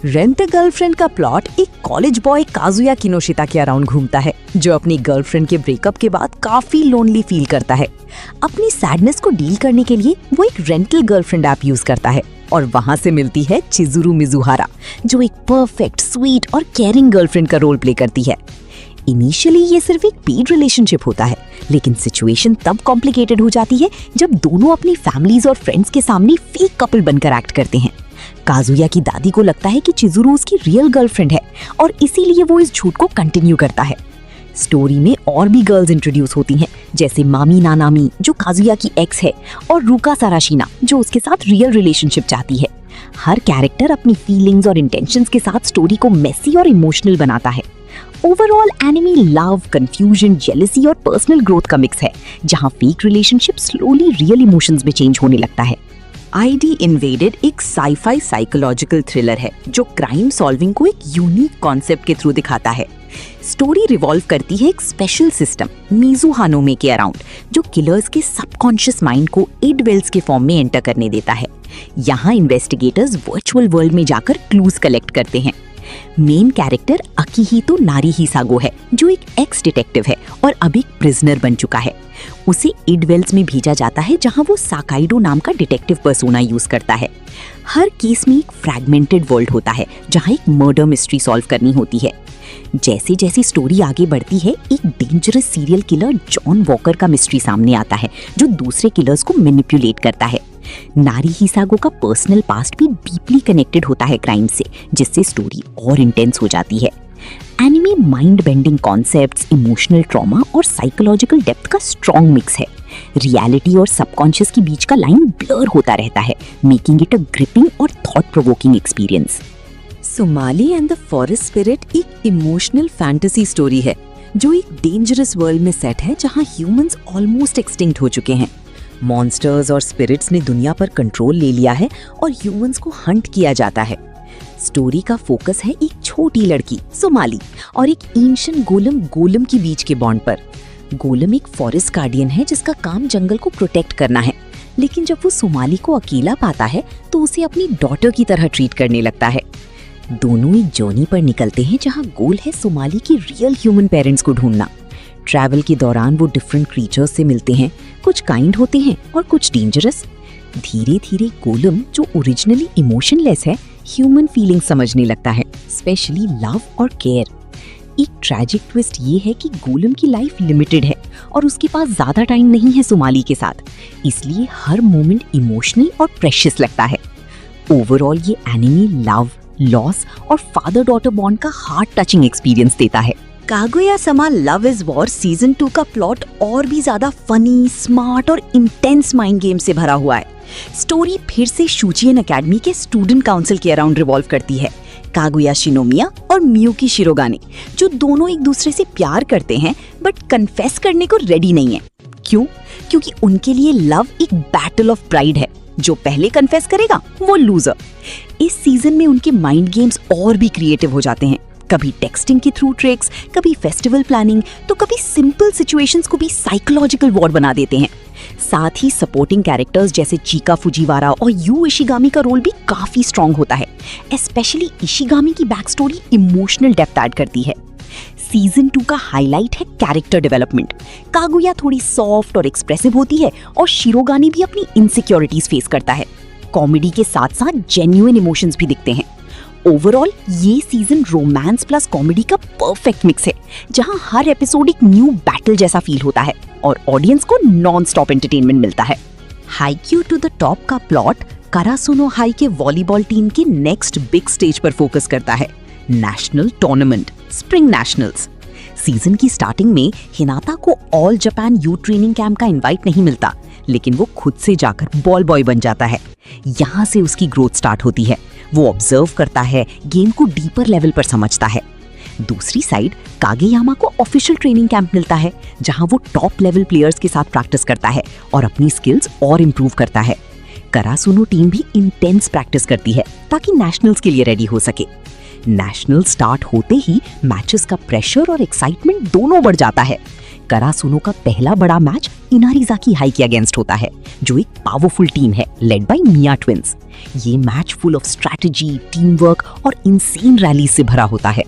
रेंट अ गर्लफ्रेंड का प्लॉट एक कॉलेज बॉय काजुया किनोशिता के अराउंड घूमता है, जो अपनी गर्लफ्रेंड के ब्रेकअप के बाद काफी लोनली फील करता है। अपनी सैडनेस को डील करने के लिए वो एक रेंटल गर्लफ्रेंड ऐप यूज करता है और वहां से मिलती है चिजुरू मिजुहारा, जो एक परफेक्ट, स्वीट और केयरिंग गर्लफ्रेंड का रोल प्ले करती है। इनिशियली ये सिर्फ एक पेड रिलेशनशिप होता है, लेकिन सिचुएशन तब कॉम्प्लिकेटेड हो जाती है जब दोनों अपनी फैमिलीज और फ्रेंड्स के सामने फेक कपल बनकर एक्ट करते हैं। काजुया की दादी को लगता है कि चिजुरू उसकी रियल गर्लफ्रेंड है और इसीलिए वो इस झूठ को कंटिन्यू करता है। स्टोरी में और भी गर्ल्स इंट्रोड्यूस होती हैं, जैसे मामी नानामी, जो काजुया की एक्स है, और रूका साराशिना, जो उसके साथ रियल रिलेशनशिप चाहती है। हर कैरेक्टर अपनी फीलिंग्स और इंटेंशंस के साथ स्टोरी को मेसी और इमोशनल बनाता है। Overall anime love, confusion, jealousy और पर्सनल ग्रोथ का मिक्स है, जहां fake relationship slowly real emotions में चेंज होने लगता है। आईडी इन्वेडेड एक साईफाई साइकोलॉजिकल थ्रिलर है जो क्राइम सॉल्विंग को एक यूनिक कॉन्सेप्ट के थ्रू दिखाता है। स्टोरी रिवॉल्व करती है एक स्पेशल सिस्टम मिजुहानोमे के अराउंड, जो किलर्स के सबकॉन्शियस माइंड को इडवेल्स के फॉर्म में एंटर करने देता है। यहाँ इन्वेस्टिगेटर्स वर्चुअल वर्ल्ड में जाकर क्लूज कलेक्ट करते हैं। मेन कैरेक्टर अकिहितो नारीहिसागो है, जो एक एक्स डिटेक्टिव है और अब एक प्रिजनर बन चुका है। उसे इडवेल्स में भेजा जाता है, जहां वो साकाइडो नाम का डिटेक्टिव पर्सोना यूज करता है। हर केस में एक फ्रैगमेंटेड वर्ल्ड होता है, जहां एक मर्डर मिस्ट्री सॉल्व करनी होती है। जैसे जैसे स्टोरी आगे बढ़ती है, एक dangerous serial killer John walker का मिस्ट्री सामने आता है, जो दूसरे किलर्स को मैनिपुलेट करता है। नारीहिसागो का पर्सनल पास्ट भी डीपली कनेक्टेड होता है क्राइम से, जिससे स्टोरी और इंटेंस हो जाती है। Anime mind bending concepts, emotional trauma और साइकोलॉजिकल डेप्थ का स्ट्रॉन्ग मिक्स है। रियलिटी और सबकॉन्शियस के बीच का लाइन ब्लर होता रहता है, मेकिंग इट अ ग्रिपिंग और thought provoking experience. Somali and the forest spirit एक इमोशनल फैंटेसी स्टोरी है जो एक डेंजरस वर्ल्ड में सेट है जहां ह्यूमंस ऑलमोस्ट एक्सटिंक्ट हो चुके हैं। मॉन्स्टर्स और स्पिरिट्स ने दुनिया पर कंट्रोल ले लिया है और ह्यूमंस को हंट किया जाता है। स्टोरी का फोकस है एक छोटी लड़की सोमाली और एक एंशिएंट गोलम के बीच के बॉन्ड पर। गोलम एक फॉरेस्ट गार्डियन है जिसका काम जंगल को प्रोटेक्ट करना है, लेकिन जब वो सोमाली को अकेला पाता है तो उसे अपनी डॉटर की तरह ट्रीट करने लगता है। दोनों एक जर्नी पर निकलते हैं जहां गोल है सोमाली की रियल ह्यूमन पेरेंट्स को ढूंढना। ट्रैवल के दौरान वो डिफरेंट क्रीचर्स से मिलते हैं, कुछ काइंड होते हैं और कुछ डेंजरस। धीरे धीरे गोलम जो ओरिजिनली इमोशनलेस है ह्यूमन फीलिंग समझने लगता है, स्पेशली लव और केयर। एक ट्रैजिक ट्विस्ट ये है कि गोलम की लाइफ लिमिटेड है और उसके पास ज्यादा टाइम नहीं है सोमाली के साथ, इसलिए हर मोमेंट इमोशनल और प्रेशियस लगता है। ओवरऑल ये एनिमे लव, लॉस और फादर डॉटर बॉन्ड का हार्ट टचिंग एक्सपीरियंस देता है। कागुया-sama लव इज वॉर सीजन 2 का प्लॉट और भी ज्यादा फनी, स्मार्ट और इंटेंस माइंड गेम से भरा हुआ है। स्टोरी फिर से शुचियन एकेडमी के स्टूडेंट काउंसिल के अराउंड रिवॉल्व करती है। कागुया शिनोमिया और मियुकी शिरोगाने जो दोनों एक दूसरे से प्यार करते हैं बट कन्फेस करने को रेडी नहीं है। क्यों? क्योंकि उनके लिए लव एक बैटल ऑफ प्राइड है, जो पहले कन्फेस करेगा वो लूजर। इस सीजन में उनके माइंड गेम्स और भी क्रिएटिव हो जाते हैं, कभी टेक्सटिंग के थ्रू ट्रिक्स, कभी फेस्टिवल प्लानिंग, तो कभी सिंपल सिचुएशंस को भी साइकोलॉजिकल वॉर बना देते हैं। साथ ही सपोर्टिंग कैरेक्टर्स जैसे चिका फुजीवारा और यू इशिगामी का रोल भी काफी स्ट्रॉन्ग होता है। स्पेशली इशिगामी की back story emotional depth add करती है। सीजन 2 का हाईलाइट है कैरेक्टर डेवलपमेंट। कागुया थोड़ी सॉफ्ट और एक्सप्रेसिव होती है और शिरोगाने भी अपनी इनसिक्योरिटीज फेस करता है। कॉमेडी के साथ साथ जेन्युइन इमोशंस भी दिखते हैं। ओवरऑल ये सीजन रोमांस प्लस कॉमेडी का परफेक्ट मिक्स है, जहां हर एपिसोड एक न्यू बैटल जैसा फील होता है और ऑडियंस को नॉन स्टॉप एंटरटेनमेंट मिलता है। हाईक्यू टू द टॉप का प्लॉट करासुनो हाई के वॉलीबॉल टीम के नेक्स्ट बिग स्टेज पर फोकस करता है, national tournament spring nationals. Season की स्टार्टिंग में हिनाता को all Japan youth training camp का इनवाइट नहीं मिलता, लेकिन वो खुद से जाकर बॉल बॉय बन जाता है। यहाँ से उसकी ग्रोथ स्टार्ट होती है। वो ऑब्जर्व करता है, गेम को डीपर लेवल पर समझता है। दूसरी साइड कागेयामा को ऑफिशियल ट्रेनिंग कैंप मिलता है, जहां वो टॉप लेवल प्लेयर्स के साथ प्रैक्टिस करता है और अपनी स्किल्स और इम्प्रूव करता है। करासुनो टीम भी इंटेंस प्रैक्टिस करती है ताकि नेशनल्स के लिए रेडी हो सके। नेशनल स्टार्ट होते ही मैचेस का प्रेशर और एक्साइटमेंट दोनों बढ़ जाता है। करासुनो का पहला बड़ा मैच इनारिजाकी हाई के अगेंस्ट होता है, जो एक पावरफुल टीम है लेड बाय मिया ट्विंस। ये match full of strategy, team work और इंसेन रैली से भरा होता है।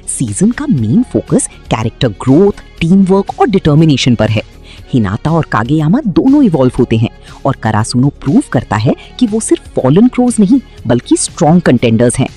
सीजन का main focus character growth, team work और डिटर्मिनेशन पर है। हिनाता और कागेयामा दोनों इवॉल्व होते हैं और करासुनो प्रूव करता है कि वो सिर्फ फॉलन क्रोज नहीं बल्कि स्ट्रॉन्ग कंटेंडर्स हैं।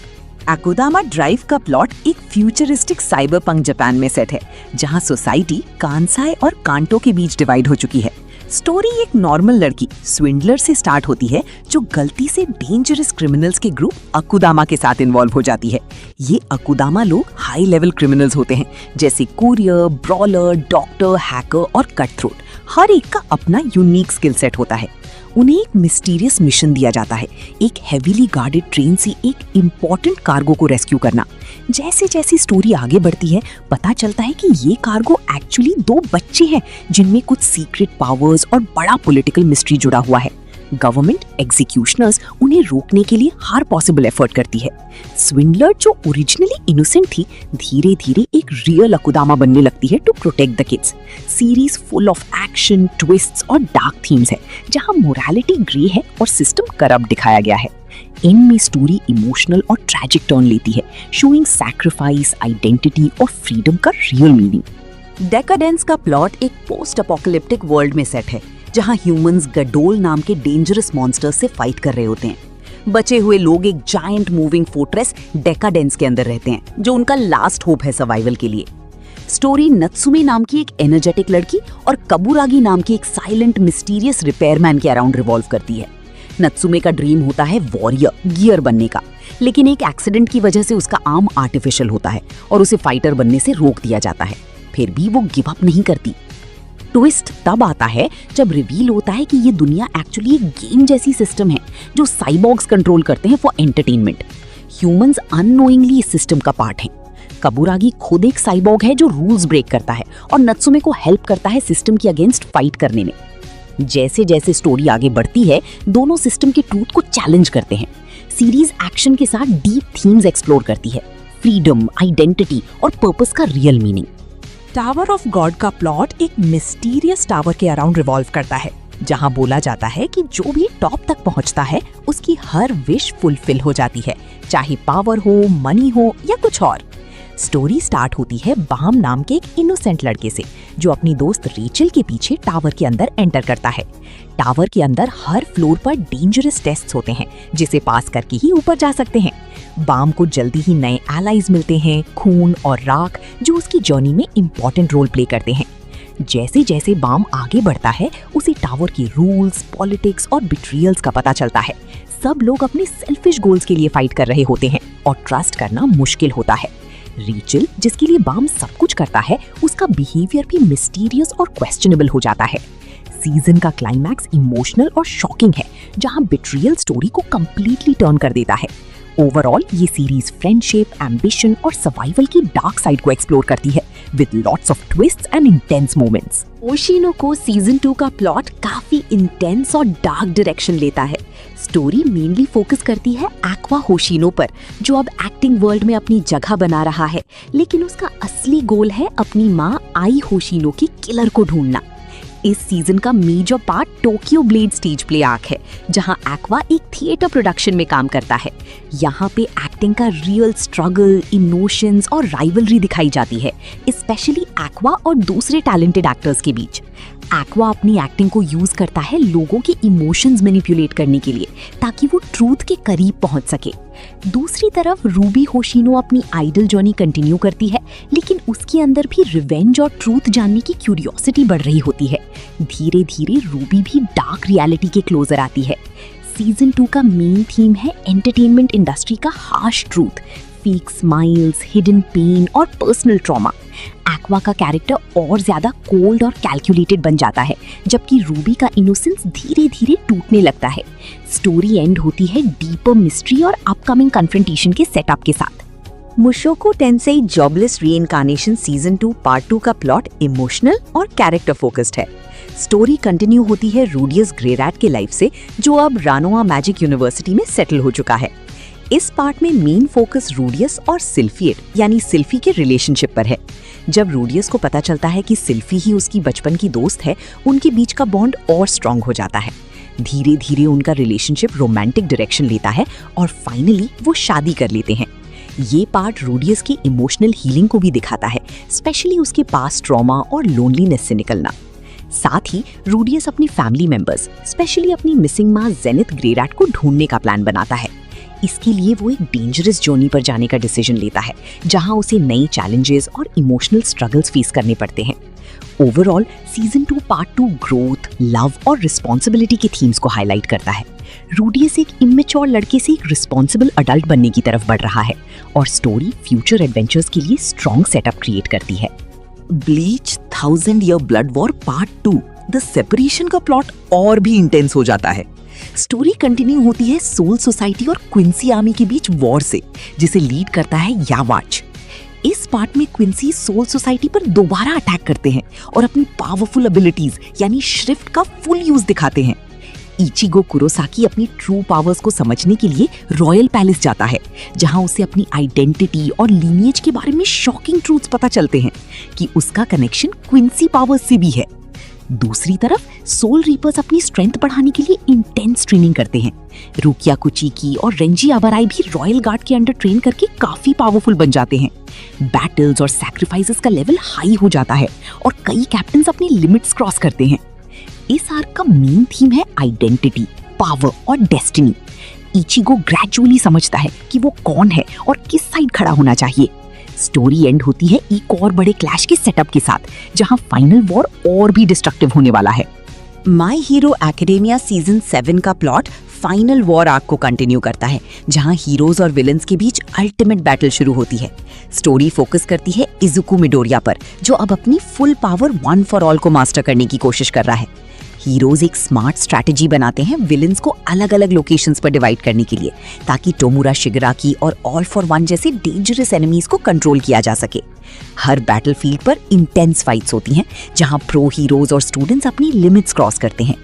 अकुदामा ड्राइव का प्लॉट एक फ्यूचरिस्टिक साइबरपंक जापान में सेट है, जहां सोसाइटी कांसाई और कांटो के बीच डिवाइड हो चुकी है। स्टोरी एक नॉर्मल लड़की स्विंडलर से स्टार्ट होती है, जो गलती से डेंजरस क्रिमिनल्स के ग्रुप अकुदामा के साथ इन्वॉल्व हो जाती है। ये अकुदामा लोग हाई लेवल क्रिमिनल्स होते हैं, जैसे कुरियर, ब्रॉलर, डॉक्टर, हैकर और कट थ्रोट। हर एक का अपना यूनिक स्किल सेट होता है। उन्हें एक मिस्टीरियस मिशन दिया जाता है, एक हेवीली गार्डेड ट्रेन से एक इम्पोर्टेंट कार्गो को रेस्क्यू करना। जैसे जैसी स्टोरी आगे बढ़ती है, पता चलता है कि ये कार्गो एक्चुअली 2 बच्चे हैं, जिनमें कुछ सीक्रेट पावर्स और बड़ा पॉलिटिकल मिस्ट्री जुड़ा हुआ है। गवर्नमेंट एग्जीक्यूशनर्स उन्हें रोकने के लिए हर पॉसिबल एफर्ट करती है। स्विंडलर जो ओरिजिनली इनोसेंट थी, धीरे धीरे एक रियल अकुदामा बनने लगती है to protect the kids. Series full of action, twists और डार्क थीम्स है, जहां मोरालिटी ग्रे है और सिस्टम करप्ट दिखाया गया है। इनमें स्टोरी इमोशनल और ट्रैजिक टर्न लेती है, शोइंग सैक्रिफाइस, आइडेंटिटी और फ्रीडम का रियल मीनिंग। डेकाडेंस का प्लॉट एक पोस्ट अपोकलिप्टिक वर्ल्ड में सेट है, जहां ह्यूमंस गडोल नाम के डेंजरस मॉन्स्टर्स से फाइट कर रहे होते हैं। बचे हुए लोग एक जायंट मूविंग फोर्ट्रेस डेकाडेंस के अंदर रहते हैं, जो उनका लास्ट होप है सर्वाइवल के लिए। स्टोरी नत्सुमे नाम की एक एनर्जेटिक लड़की और कबुरागी नाम की एक साइलेंट मिस्टीरियस रिपेयरमैन के अराउंड रिवॉल्व करती है। नत्सुमे का ड्रीम होता है वॉरियर, गियर बनने का, लेकिन एक एक्सीडेंट की वजह से उसका आर्म आर्टिफिशियल होता है और उसे फाइटर बनने से रोक दिया जाता है। फिर भी वो गिव अप नहीं करती। ट्विस्ट तब आता है जब रिवील होता है कि ये दुनिया एक्चुअली एक गेम जैसी सिस्टम है जो साइबॉर्ग्स कंट्रोल करते हैं फॉर एंटरटेनमेंट। ह्यूमंस अननोइंगली इस सिस्टम का पार्ट हैं। कबुरागी खुद एक साइबॉर्ग है जो रूल्स ब्रेक करता है और नत्सुमे को हेल्प करता है सिस्टम के अगेंस्ट फाइट करने में। जैसे जैसे स्टोरी आगे बढ़ती है, दोनों सिस्टम के ट्रूथ को चैलेंज करते हैं। सीरीज एक्शन के साथ डीप थीम्स एक्सप्लोर करती है, फ्रीडम, आइडेंटिटी और पर्पस का real meaning. Tower of God का प्लॉट एक मिस्टीरियस टावर के अराउंड रिवॉल्व करता है, जहां बोला जाता है कि जो भी टॉप तक पहुंचता है उसकी हर विश फुलफिल हो जाती है, चाहे पावर हो, मनी हो या कुछ और। स्टोरी स्टार्ट होती है बाम नाम के एक इनोसेंट लड़के से, जो अपनी दोस्त रेचल के पीछे टावर के अंदर एंटर करता है। टावर के अंदर हर फ्लोर पर डेंजरस टेस्ट्स होते हैं, जिसे पास करके ही ऊपर जा सकते हैं। बाम को जल्दी ही नए एलाइज मिलते हैं, खून और राख, जो उसकी जर्नी में इम्पोर्टेंट रोल प्ले करते हैं। जैसे जैसे बाम आगे बढ़ता है, उसे टावर के रूल्स, पॉलिटिक्स और बिट्रियल्स का पता चलता है। सब लोग अपने सेल्फिश गोल्स के लिए फाइट कर रहे होते हैं और ट्रस्ट करना मुश्किल होता है। रेचल, जिसके लिए बाम सब कुछ करता है, उसका बिहेवियर भी मिस्टीरियस और क्वेश्चनेबल हो जाता है। सीजन का क्लाइमैक्स इमोशनल और शॉकिंग है, जहां बिट्रियल स्टोरी को कंप्लीटली टर्न कर देता है। ओवरऑल ये सीरीज फ्रेंडशिप, एम्बिशन और सर्वाइवल की डार्क साइड को एक्सप्लोर करती है, with lots of twists and intense moments. Hoshino को सीजन 2 का प्लॉट काफी इंटेंस और डार्क डायरेक्शन लेता है। स्टोरी मेनली फोकस करती है एक्वा होशिनो पर, जो अब एक्टिंग वर्ल्ड में अपनी जगह बना रहा है, लेकिन उसका असली गोल है अपनी माँ आई होशिनो की किलर को ढूंढना। इस सीजन का major part Tokyo Blade stage play arc है, जहां एक्वा एक थिएटर प्रोडक्शन में काम करता है। यहाँ पे एक्टिंग का रियल स्ट्रगल, इमोशंस और राइवलरी दिखाई जाती है, स्पेशली एक्वा और दूसरे टैलेंटेड एक्टर्स के बीच। एक्वा अपनी एक्टिंग को यूज करता है लोगों के इमोशंस मैनिपुलेट करने के लिए, ताकि वो ट्रूथ के करीब पहुंच सके। दूसरी तरफ रूबी होशिनो अपनी आइडल जर्नी कंटिन्यू करती है, लेकिन उसके अंदर भी रिवेंज और ट्रूथ जानने की क्यूरियोसिटी बढ़ रही होती है। धीरे धीरे रूबी भी डार्क रियलिटी के क्लोजर आती है। सीजन 2 का मेन थीम है एंटरटेनमेंट इंडस्ट्री का harsh truth, fake smiles, hidden pain और पर्सनल ट्रॉमा। एक्वा का कैरेक्टर और ज्यादा कोल्ड और कैलकुलेटेड बन जाता है, जबकि रूबी का इनोसेंस धीरे धीरे टूटने लगता है। स्टोरी एंड होती है डीपर मिस्ट्री और अपकमिंग कन्फ्रंटेशन के सेटअप के साथ। मुशोको टेंसेई जॉबलेस रीइंकार्नेशन सीजन 2 पार्ट 2 का प्लॉट इमोशनल और कैरेक्टर फोकस्ड है। स्टोरी कंटिन्यू होती है रूडियस ग्रेरैट के लाइफ से, जो अब रानोआ मैजिक यूनिवर्सिटी में सेटल हो चुका है। इस पार्ट में मेन फोकस रूडियस और सिल्फिएट यानी सिल्फी के रिलेशनशिप पर है। जब रूडियस को पता चलता है कि सिल्फी ही उसकी बचपन की दोस्त है, उनके बीच का बॉन्ड और स्ट्रांग हो जाता है। धीरे धीरे उनका रिलेशनशिप रोमांटिक डायरेक्शन लेता है और फाइनली वो शादी कर लेते हैं। ये पार्ट रूडियस की इमोशनल हीलिंग को भी दिखाता है, स्पेशली उसके पास ट्रॉमा और लोनलीनेस से निकलना। साथ ही रूडियस अपनी फैमिली मेंबर्स, स्पेशली अपनी मिसिंग माँ जेनिथ ग्रेरैट को ढूंढने का प्लान बनाता है। इसके लिए वो एक डेंजरस जर्नी पर जाने का डिसीजन लेता है, जहां उसे नई चैलेंजेस और इमोशनल स्ट्रगल्स फेस करने पड़ते हैं। Overall season 2 part 2 growth, love और रिस्पॉन्सिबिलिटी के थीम्स को हाईलाइट करता है। रूडियस एक इमेच्योर लड़के से एक रिस्पॉन्सिबल अडल्ट बनने की तरफ बढ़ रहा है और स्टोरी फ्यूचर एडवेंचर्स के लिए स्ट्रॉन्ग सेटअप क्रिएट करती है। Bleach 1000 year blood war part 2 the separation का प्लॉट और भी इंटेंस हो जाता है। स्टोरी कंटिन्यू होती है सोल सोसाइटी और क्विंसी आर्मी के बीच वॉर से, जिसे लीड करता है यावाच। इस पार्ट में क्विंसी सोल सोसाइटी पर दोबारा अटैक करते हैं और अपनी पावरफुल एबिलिटीज यानी श्रिफ्ट का फुल यूज दिखाते हैं। इचिगो कुरोसाकी अपनी ट्रू पावर्स को समझने के लिए रॉयल पैलेस जाता है, जहां उसे अपनी आइडेंटिटी और लीनिएज के बारे में शॉकिंग ट्रूथ्स पता चलते हैं कि उसका कनेक्शन क्विंसी पावर्स से भी है। दूसरी तरफ सोल रीपर्स अपनी स्ट्रेंथ बढ़ाने के लिए इंटेंस ट्रेनिंग करते हैं। रुकिया कुचिकी और रेंजी आबराई भी रॉयल गार्ड के अंडर ट्रेन करके काफी पावरफुल बन जाते हैं। बैटल्स और सैक्रिफाइसेस का लेवल हाई हो जाता है और कई कैप्टन्स अपनी लिमिट्स क्रॉस करते हैं। इस आर्क का मेन थीम है आइडेंटिटी, पावर और डेस्टिनी। इचिगो ग्रेजुअली समझता है कि वो कौन है और किस साइड खड़ा होना चाहिए। स्टोरी एंड होती है एक और बड़े क्लैश के सेटअप के साथ, जहां फाइनल वॉर और भी डिस्ट्रक्टिव होने वाला है। माई हीरो एकेडेमिया सीजन 7 का प्लॉट फाइनल वॉर आर्क को कंटिन्यू करता है, जहां हीरोज और विलन्स के बीच अल्टीमेट बैटल शुरू होती है। स्टोरी फोकस करती है इजुकु मिडोरिया पर, जो अब अपनी full power one for all को मास्टर करने की कोशिश कर रहा है। हीरोज एक स्मार्ट स्ट्रैटेजी बनाते हैं विलन्स को अलग अलग लोकेशंस पर डिवाइड करने के लिए, ताकि टोमुरा शिगराकी और ऑल फॉर वन जैसे डेंजरस एनिमीज को कंट्रोल किया जा सके। हर बैटलफील्ड पर इंटेंस फाइट्स होती हैं, जहां प्रो हीरोज और स्टूडेंट्स अपनी लिमिट्स क्रॉस करते हैं।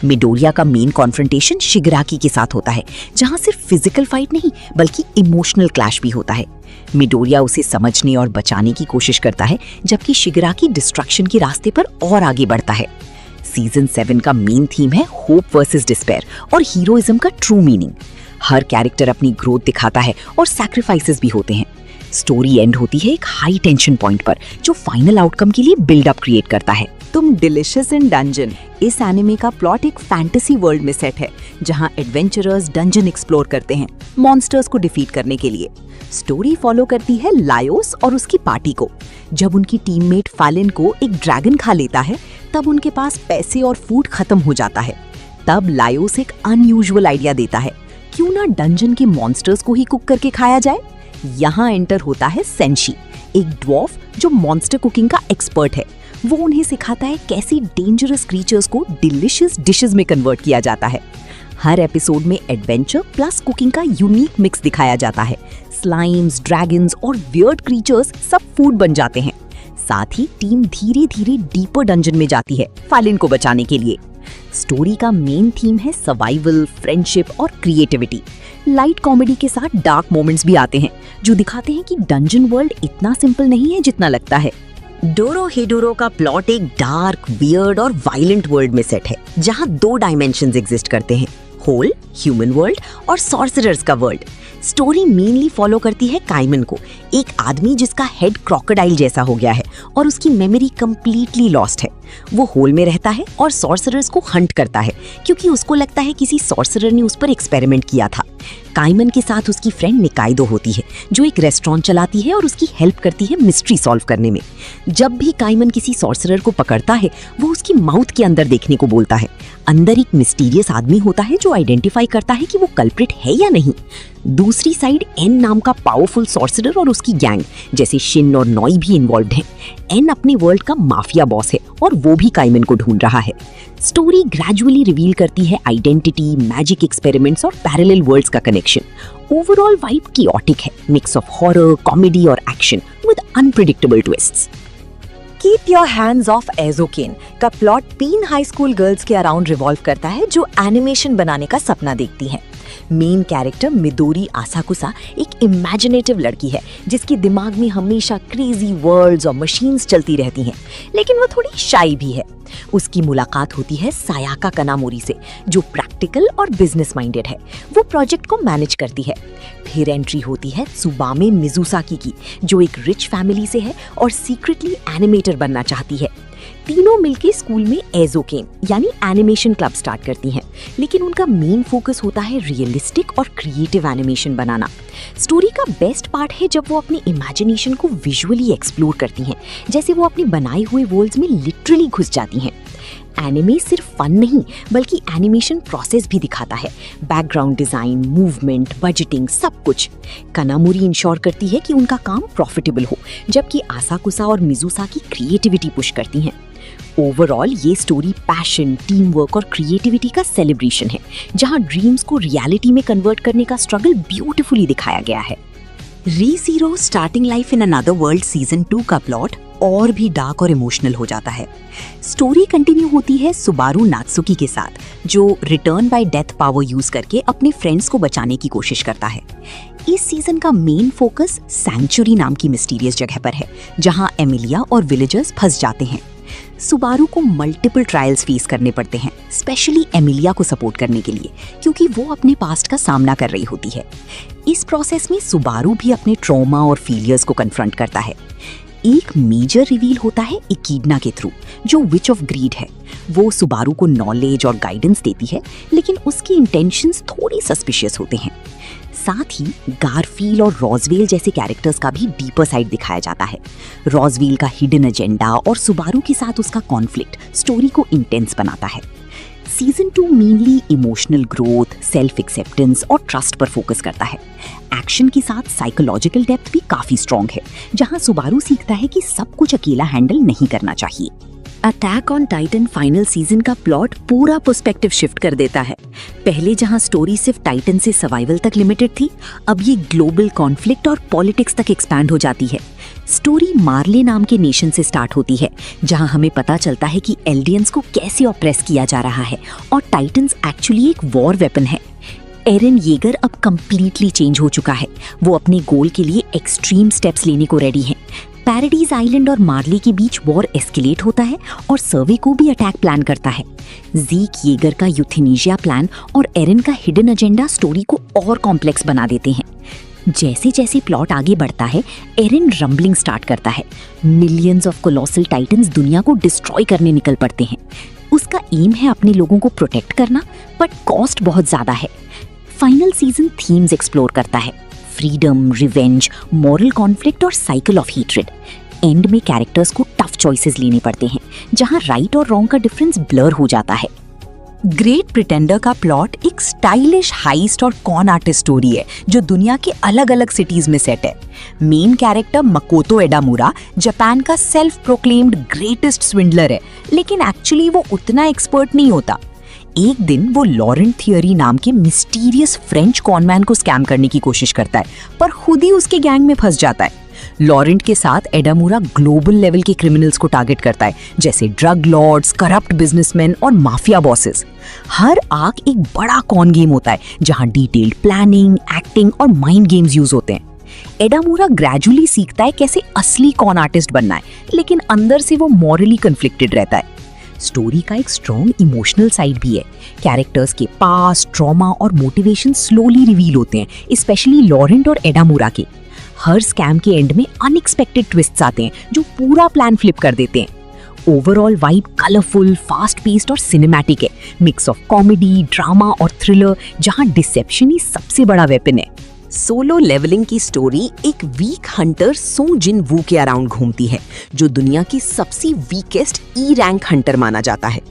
मिडोरिया का मेन कॉन्फ्रंटेशन शिगराकी के साथ होता है, जहां सिर्फ फिजिकल फाइट नहीं बल्कि इमोशनल क्लैश भी होता है। मिडोरिया उसे समझने और बचाने की कोशिश करता है, जबकि शिगराकी डिस्ट्रक्शन के रास्ते पर और आगे बढ़ता है। सीजन 7 का मेन थीम है होप वर्सेस डिस्पेयर और हीरोइज्म का ट्रू मीनिंग। हर कैरेक्टर अपनी ग्रोथ दिखाता है और सैक्रिफाइसेस भी होते हैं। स्टोरी एंड होती है एक हाई टेंशन पॉइंट पर, जो फाइनल आउटकम के लिए बिल्डअप क्रिएट करता है। तुम डिलिशियस इन डंजन, इस एनिमे का प्लॉट एक फैंटेसी वर्ल्ड में सेट है, जहां एडवेंचरर्स डंजन एक्सप्लोर करते हैं मॉन्स्टर्स को डिफीट करने के लिए। स्टोरी फॉलो करती है लायोस और उसकी पार्टी को। जब उनकी टीममेट फालिन को एक ड्रैगन खा लेता है, तब उनके पास पैसे और फूड खत्म हो जाता है। तब लायोस एक अनयूजुअल आइडिया देता है, क्यों ना डंजन के मॉन्स्टर्स को ही कुक करके खाया जाए। यहाँ एंटर होता है सेंशी, एक ड्वार्फ जो मॉन्स्टर कुकिंग का एक्सपर्ट है। वो उन्हें सिखाता है कैसे डेंजरस क्रीचर्स को डिलिशियस डिशेस में कन्वर्ट किया जाता है। हर एपिसोड में एडवेंचर प्लस कुकिंग का यूनिक मिक्स दिखाया जाता है। स्लाइम्स, ड्रैगन्स और वियर्ड क्रीचर्स सब फूड बन जाते हैं। साथ ही टीम धीरे धीरे डीपर डंजन में जाती है फालिन को बचाने के लिए। स्टोरी का मेन थीम है सर्वाइवल, फ्रेंडशिप और क्रिएटिविटी। लाइट कॉमेडी के साथ डार्क मोमेंट्स भी आते हैं, जो दिखाते हैं कि डंजन वर्ल्ड इतना सिंपल नहीं है जितना लगता है। डोरोहेडोरो का प्लॉट एक डार्क, वियर्ड और वायलेंट वर्ल्ड में सेट है, जहां 2 डायमेंशंस एग्जिस्ट करते हैं, होल ह्यूमन वर्ल्ड और सॉर्सरर्स का वर्ल्ड। स्टोरी मेनली फॉलो करती है काइमन को, एक आदमी जिसका हेड क्रोकोडाइल जैसा हो गया है और उसकी मेमोरी कंप्लीटली लॉस्ट है। वो होल में रहता है और सॉर्सरर्स को हंट करता है, क्योंकि उसको लगता है किसी सॉर्सरर ने उस पर एक्सपेरिमेंट किया था। काइमन के साथ उसकी फ्रेंड निकाइदो होती है, जो एक रेस्टोरेंट चलाती है और उसकी हेल्प करती है मिस्ट्री सॉल्व करने में। जब भी काइमन किसी सॉर्सरर को पकड़ता है, वो उसकी माउथ के अंदर देखने को बोलता है। अंदर एक मिस्टीरियस आदमी होता है जो आइडेंटिफाई करता है कि वो कल्प्रिट है या नहीं। दूसरी साइड एन नाम का पावरफुल सॉर्सरर और उसकी गैंग जैसे शिन और नॉई भी इन्वॉल्व हैं। एन अपने वर्ल्ड का माफिया बॉस है और वो भी काइमन को ढूंढ रहा है। स्टोरी ग्रेजुअली रिवील करती है आइडेंटिटी, मैजिक एक्सपेरिमेंट्स और पैरेलल वर्ल्ड्स का कनेक्शन। ओवरऑल वाइब कियोटिक है, मिक्स ऑफ हॉरर, कॉमेडी और action with unpredictable twists. Keep your hands off Eizouken का प्लॉट 3 हाई स्कूल गर्ल्स के अराउंड रिवॉल्व करता है, जो एनिमेशन बनाने का सपना देखती हैं। मेन कैरेक्टर मिदोरी आसाकुसा एक इमेजिनेटिव लड़की है, जिसके दिमाग में हमेशा क्रेजी वर्ल्ड्स और मशीन्स चलती रहती हैं, लेकिन वो थोड़ी शाई भी है। उसकी मुलाकात होती है सायाका कनामोरी से, जो प्रैक्टिकल और बिजनेस माइंडेड है। वो प्रोजेक्ट को मैनेज करती है। फिर एंट्री होती है त्सुबामे मिजुसाकी की, जो एक रिच फैमिली से है और सीक्रेटली एनिमेटर बनना चाहती है। तीनों मिलके स्कूल में एज़ोकेन यानी एनिमेशन क्लब स्टार्ट करती हैं, लेकिन उनका मेन फोकस होता है रियलिस्टिक और क्रिएटिव एनिमेशन बनाना। स्टोरी का बेस्ट पार्ट है जब वो अपनी इमेजिनेशन को विजुअली एक्सप्लोर करती हैं, जैसे वो अपने बनाए हुए वर्ल्ड्स में लिटरली घुस जाती हैं। एनिमे सिर्फ फन नहीं बल्कि एनिमेशन प्रोसेस भी दिखाता है, बैकग्राउंड डिजाइन, मूवमेंट, बजटिंग, सब कुछ। कनामोरी इंश्योर करती है कि उनका काम प्रॉफिटेबल हो, जबकि आसाकुसा और मिजुसाकी क्रिएटिविटी पुश करती हैं। ओवरऑल ये स्टोरी पैशन, टीम वर्क और क्रिएटिविटी का सेलिब्रेशन है, जहां ड्रीम्स को रियलिटी में कन्वर्ट करने का स्ट्रगल ब्यूटीफुली दिखाया गया है। Re Zero starting life in another world season 2 का प्लॉट और भी डार्क और इमोशनल हो जाता है। स्टोरी कंटिन्यू होती है सुबारू नात्सुकी के साथ, जो return bye death power use करके अपने फ्रेंड्स को बचाने की कोशिश करता है। इस सीजन का मेन फोकस सैंक्चुरी नाम की मिस्टीरियस जगह पर है, जहां एमिलिया और विलेजर्स फंस जाते हैं। सुबारू को मल्टीपल ट्रायल्स फेस करने पड़ते हैं, स्पेशली एमिलिया को सपोर्ट करने के लिए, क्योंकि वो अपने पास्ट का सामना कर रही होती है। इस प्रोसेस में सुबारू भी अपने ट्रॉमा और फेलियर्स को कन्फ्रंट करता है। एक मेजर रिवील होता है इकीडना के थ्रू, जो विच ऑफ ग्रीड है। वो सुबारू को नॉलेज और गाइडेंस देती है, लेकिन उसकी इंटेंशंस थोड़ी सस्पिशियस होते हैं। साथ ही गारफील और रॉजवेल जैसे कैरेक्टर्स का भी डीपर साइड दिखाया जाता है। रॉजवेल का हिडन एजेंडा और सुबारू के साथ उसका कॉन्फ्लिक्ट स्टोरी को इंटेंस बनाता है। Season 2 mainly emotional growth, self acceptance और ट्रस्ट पर फोकस करता है। एक्शन के साथ साइकोलॉजिकल डेप्थ भी काफी स्ट्रॉन्ग है, जहां सुबारू सीखता है कि सब कुछ अकेला हैंडल नहीं करना चाहिए। Attack on Titan final season का प्लॉट पूरा पर्सपेक्टिव शिफ्ट कर देता है। पहले जहां स्टोरी सिर्फ टाइटन से सर्वाइवल तक लिमिटेड थी, अब ये ग्लोबल कॉन्फ्लिक्ट और पॉलिटिक्स तक एक्सपैंड हो जाती है। स्टोरी मार्ले नाम के नेशन से स्टार्ट होती है, जहां हमें पता चलता है कि एल्डियंस को कैसे ऑप्रेस किया जा रहा है और टाइटन्स एक्चुअली एक वॉर वेपन है। एरन येगर अब कंप्लीटली चेंज हो चुका है। वो अपने गोल के लिए एक्सट्रीम स्टेप्स लेने को रेडी है। पैराडाइज आइलैंड और मार्ले के बीच वॉर एस्केलेट होता है और सर्वे को भी अटैक प्लान करता है। ज़ीक येगर का यूथेनेशिया प्लान और एरन का हिडन एजेंडा स्टोरी को और कॉम्प्लेक्स बना देते हैं। जैसे जैसे प्लॉट आगे बढ़ता है, एरन रंबलिंग स्टार्ट करता है। मिलियंस ऑफ कोलोसल टाइटन्स दुनिया को डिस्ट्रॉय करने निकल पड़ते हैं। उसका एम है अपने लोगों को प्रोटेक्ट करना, बट कॉस्ट बहुत ज्यादा है। फाइनल सीजन थीम्स एक्सप्लोर करता है, फ्रीडम, रिवेंज, मॉरल कॉन्फ्लिक्ट और साइकिल ऑफ हेट्रेड। एंड में कैरेक्टर्स को टफ चॉइसेस लेने पड़ते हैं, जहां राइट और रॉन्ग का डिफरेंस ब्लर हो जाता है। ग्रेट प्रिटेंडर का प्लॉट एक स्टाइलिश हाइस्ट और कॉन आर्टिस्ट स्टोरी है, जो दुनिया के अलग अलग सिटीज में सेट है। मेन कैरेक्टर मकोतो एडामुरा जापान का सेल्फ प्रोक्लेम्ड ग्रेटेस्ट स्विंडलर है, लेकिन एक्चुअली वो उतना एक्सपर्ट नहीं होता। एक दिन वो लॉरेंट थियरी नाम के मिस्टीरियस फ्रेंच कॉनमैन को स्कैम करने की कोशिश करता है, पर खुद ही उसके गैंग में फंस जाता है। लॉरेंट के साथ एडामुरा ग्लोबल लेवल के क्रिमिनल्स को टारगेट करता है, जैसे ड्रग लॉर्ड्स, करप्ट बिजनेसमैन और माफिया बॉसेस। हर आर्क एक बड़ा कॉन गेम होता है, जहां डिटेल्ड प्लानिंग, एक्टिंग और माइंड गेम्स यूज होते हैं। एडामुरा ग्रेजुअली सीखता है कैसे असली कॉन आर्टिस्ट बनना है, लेकिन अंदर से वो मॉरली कन्फ्लिक्टेड रहता है। स्टोरी का एक स्ट्रॉन्ग इमोशनल साइड भी है। कैरेक्टर्स के पास्ट, ट्रॉमा और मोटिवेशन स्लोली रिवील होते हैं, स्पेशली लॉरेंट और एडामुरा के। हर स्कैम के एंड में अनएक्सपेक्टेड ट्विस्ट्स आते हैं, जो पूरा प्लान फ्लिप कर देते हैं। Overall vibe colourful, fast paced और सिनेमैटिक है, मिक्स ऑफ कॉमेडी, ड्रामा और थ्रिलर, जहां डिसेप्शन ही सबसे बड़ा वेपन है। सोलो लेवलिंग की स्टोरी एक वीक हंटर सो जिन वू के अराउंड घूमती है, जो दुनिया की सबसे वीकेस्ट ई रैंक हंटर माना जाता है।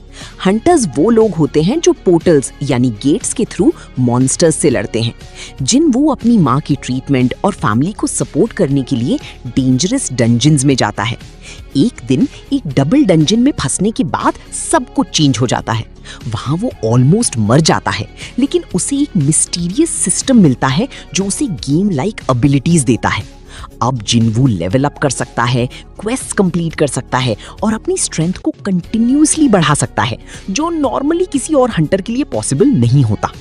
हंटर्स वो लोग होते हैं जो पोर्टल्स यानी गेट्स के थ्रू मॉन्स्टर्स से लड़ते हैं। जिन वू अपनी माँ की ट्रीटमेंट और फैमिली को सपोर्ट करने के लिए डेंजरस डंजन्स में जाता है। एक दिन एक डबल डंजन में फंसने के बाद सब कुछ चेंज हो जाता है। वहां वो ऑलमोस्ट मर जाता है, लेकिन उसे एक मिस्टीरियस सिस्टम मिलता है जो उसे गेम लाइक एबिलिटीज देता है। अब जिनवू लेवल अप कर सकता है, क्वेस्ट कंप्लीट कर सकता है और अपनी स्ट्रेंथ को कंटिन्यूअसली बढ़ा सकता है, जो नॉर्मली किसी और हंटर के लिए पॉसिबल नहीं होता।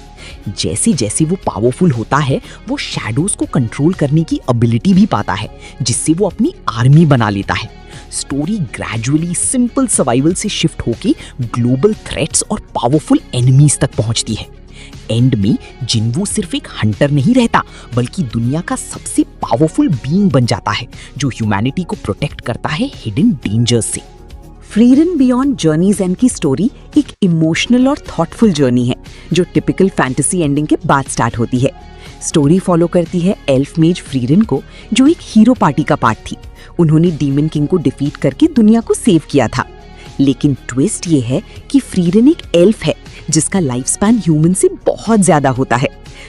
जैसे जैसे वो पावरफुल होता है, वो शैडोज को कंट्रोल करने की एबिलिटी भी पाता है, जिससे वो अपनी आर्मी बना लेता है। स्टोरी ग्रेजुअली सिंपल सर्वाइवल से शिफ्ट होके ग्लोबल थ्रेट्स और पावरफुल एनिमीज तक पहुंचती है। एंड में जिनवू सिर्फ एक हंटर नहीं रहता, बल्कि दुनिया का सबसे पावरफुल बीइंग बन जाता है, जो ह्यूमैनिटी को प्रोटेक्ट करता है हिडन डेंजर्स से। फ्रीडम बियॉन्ड जर्नीज एंड की स्टोरी एक इमोशनल और थॉटफुल जर्नी है, जो टिपिकल फैंटेसी एंडिंग के बाद स्टार्ट होती है। स्टोरी फॉलो करती है एल्फ मेज फ्रीडन को, जो एक हीरो पार्टी का पार्ट थी। उन्होंने डीमन किंग को डिफीट करके दुनिया को सेव किया था। लेकिन ट्विस्ट ये है कि फ्रीडन एक एल्फ है, जिसका लाइफ स्पैन ह्यूमन से बहुत ज्यादा होता है।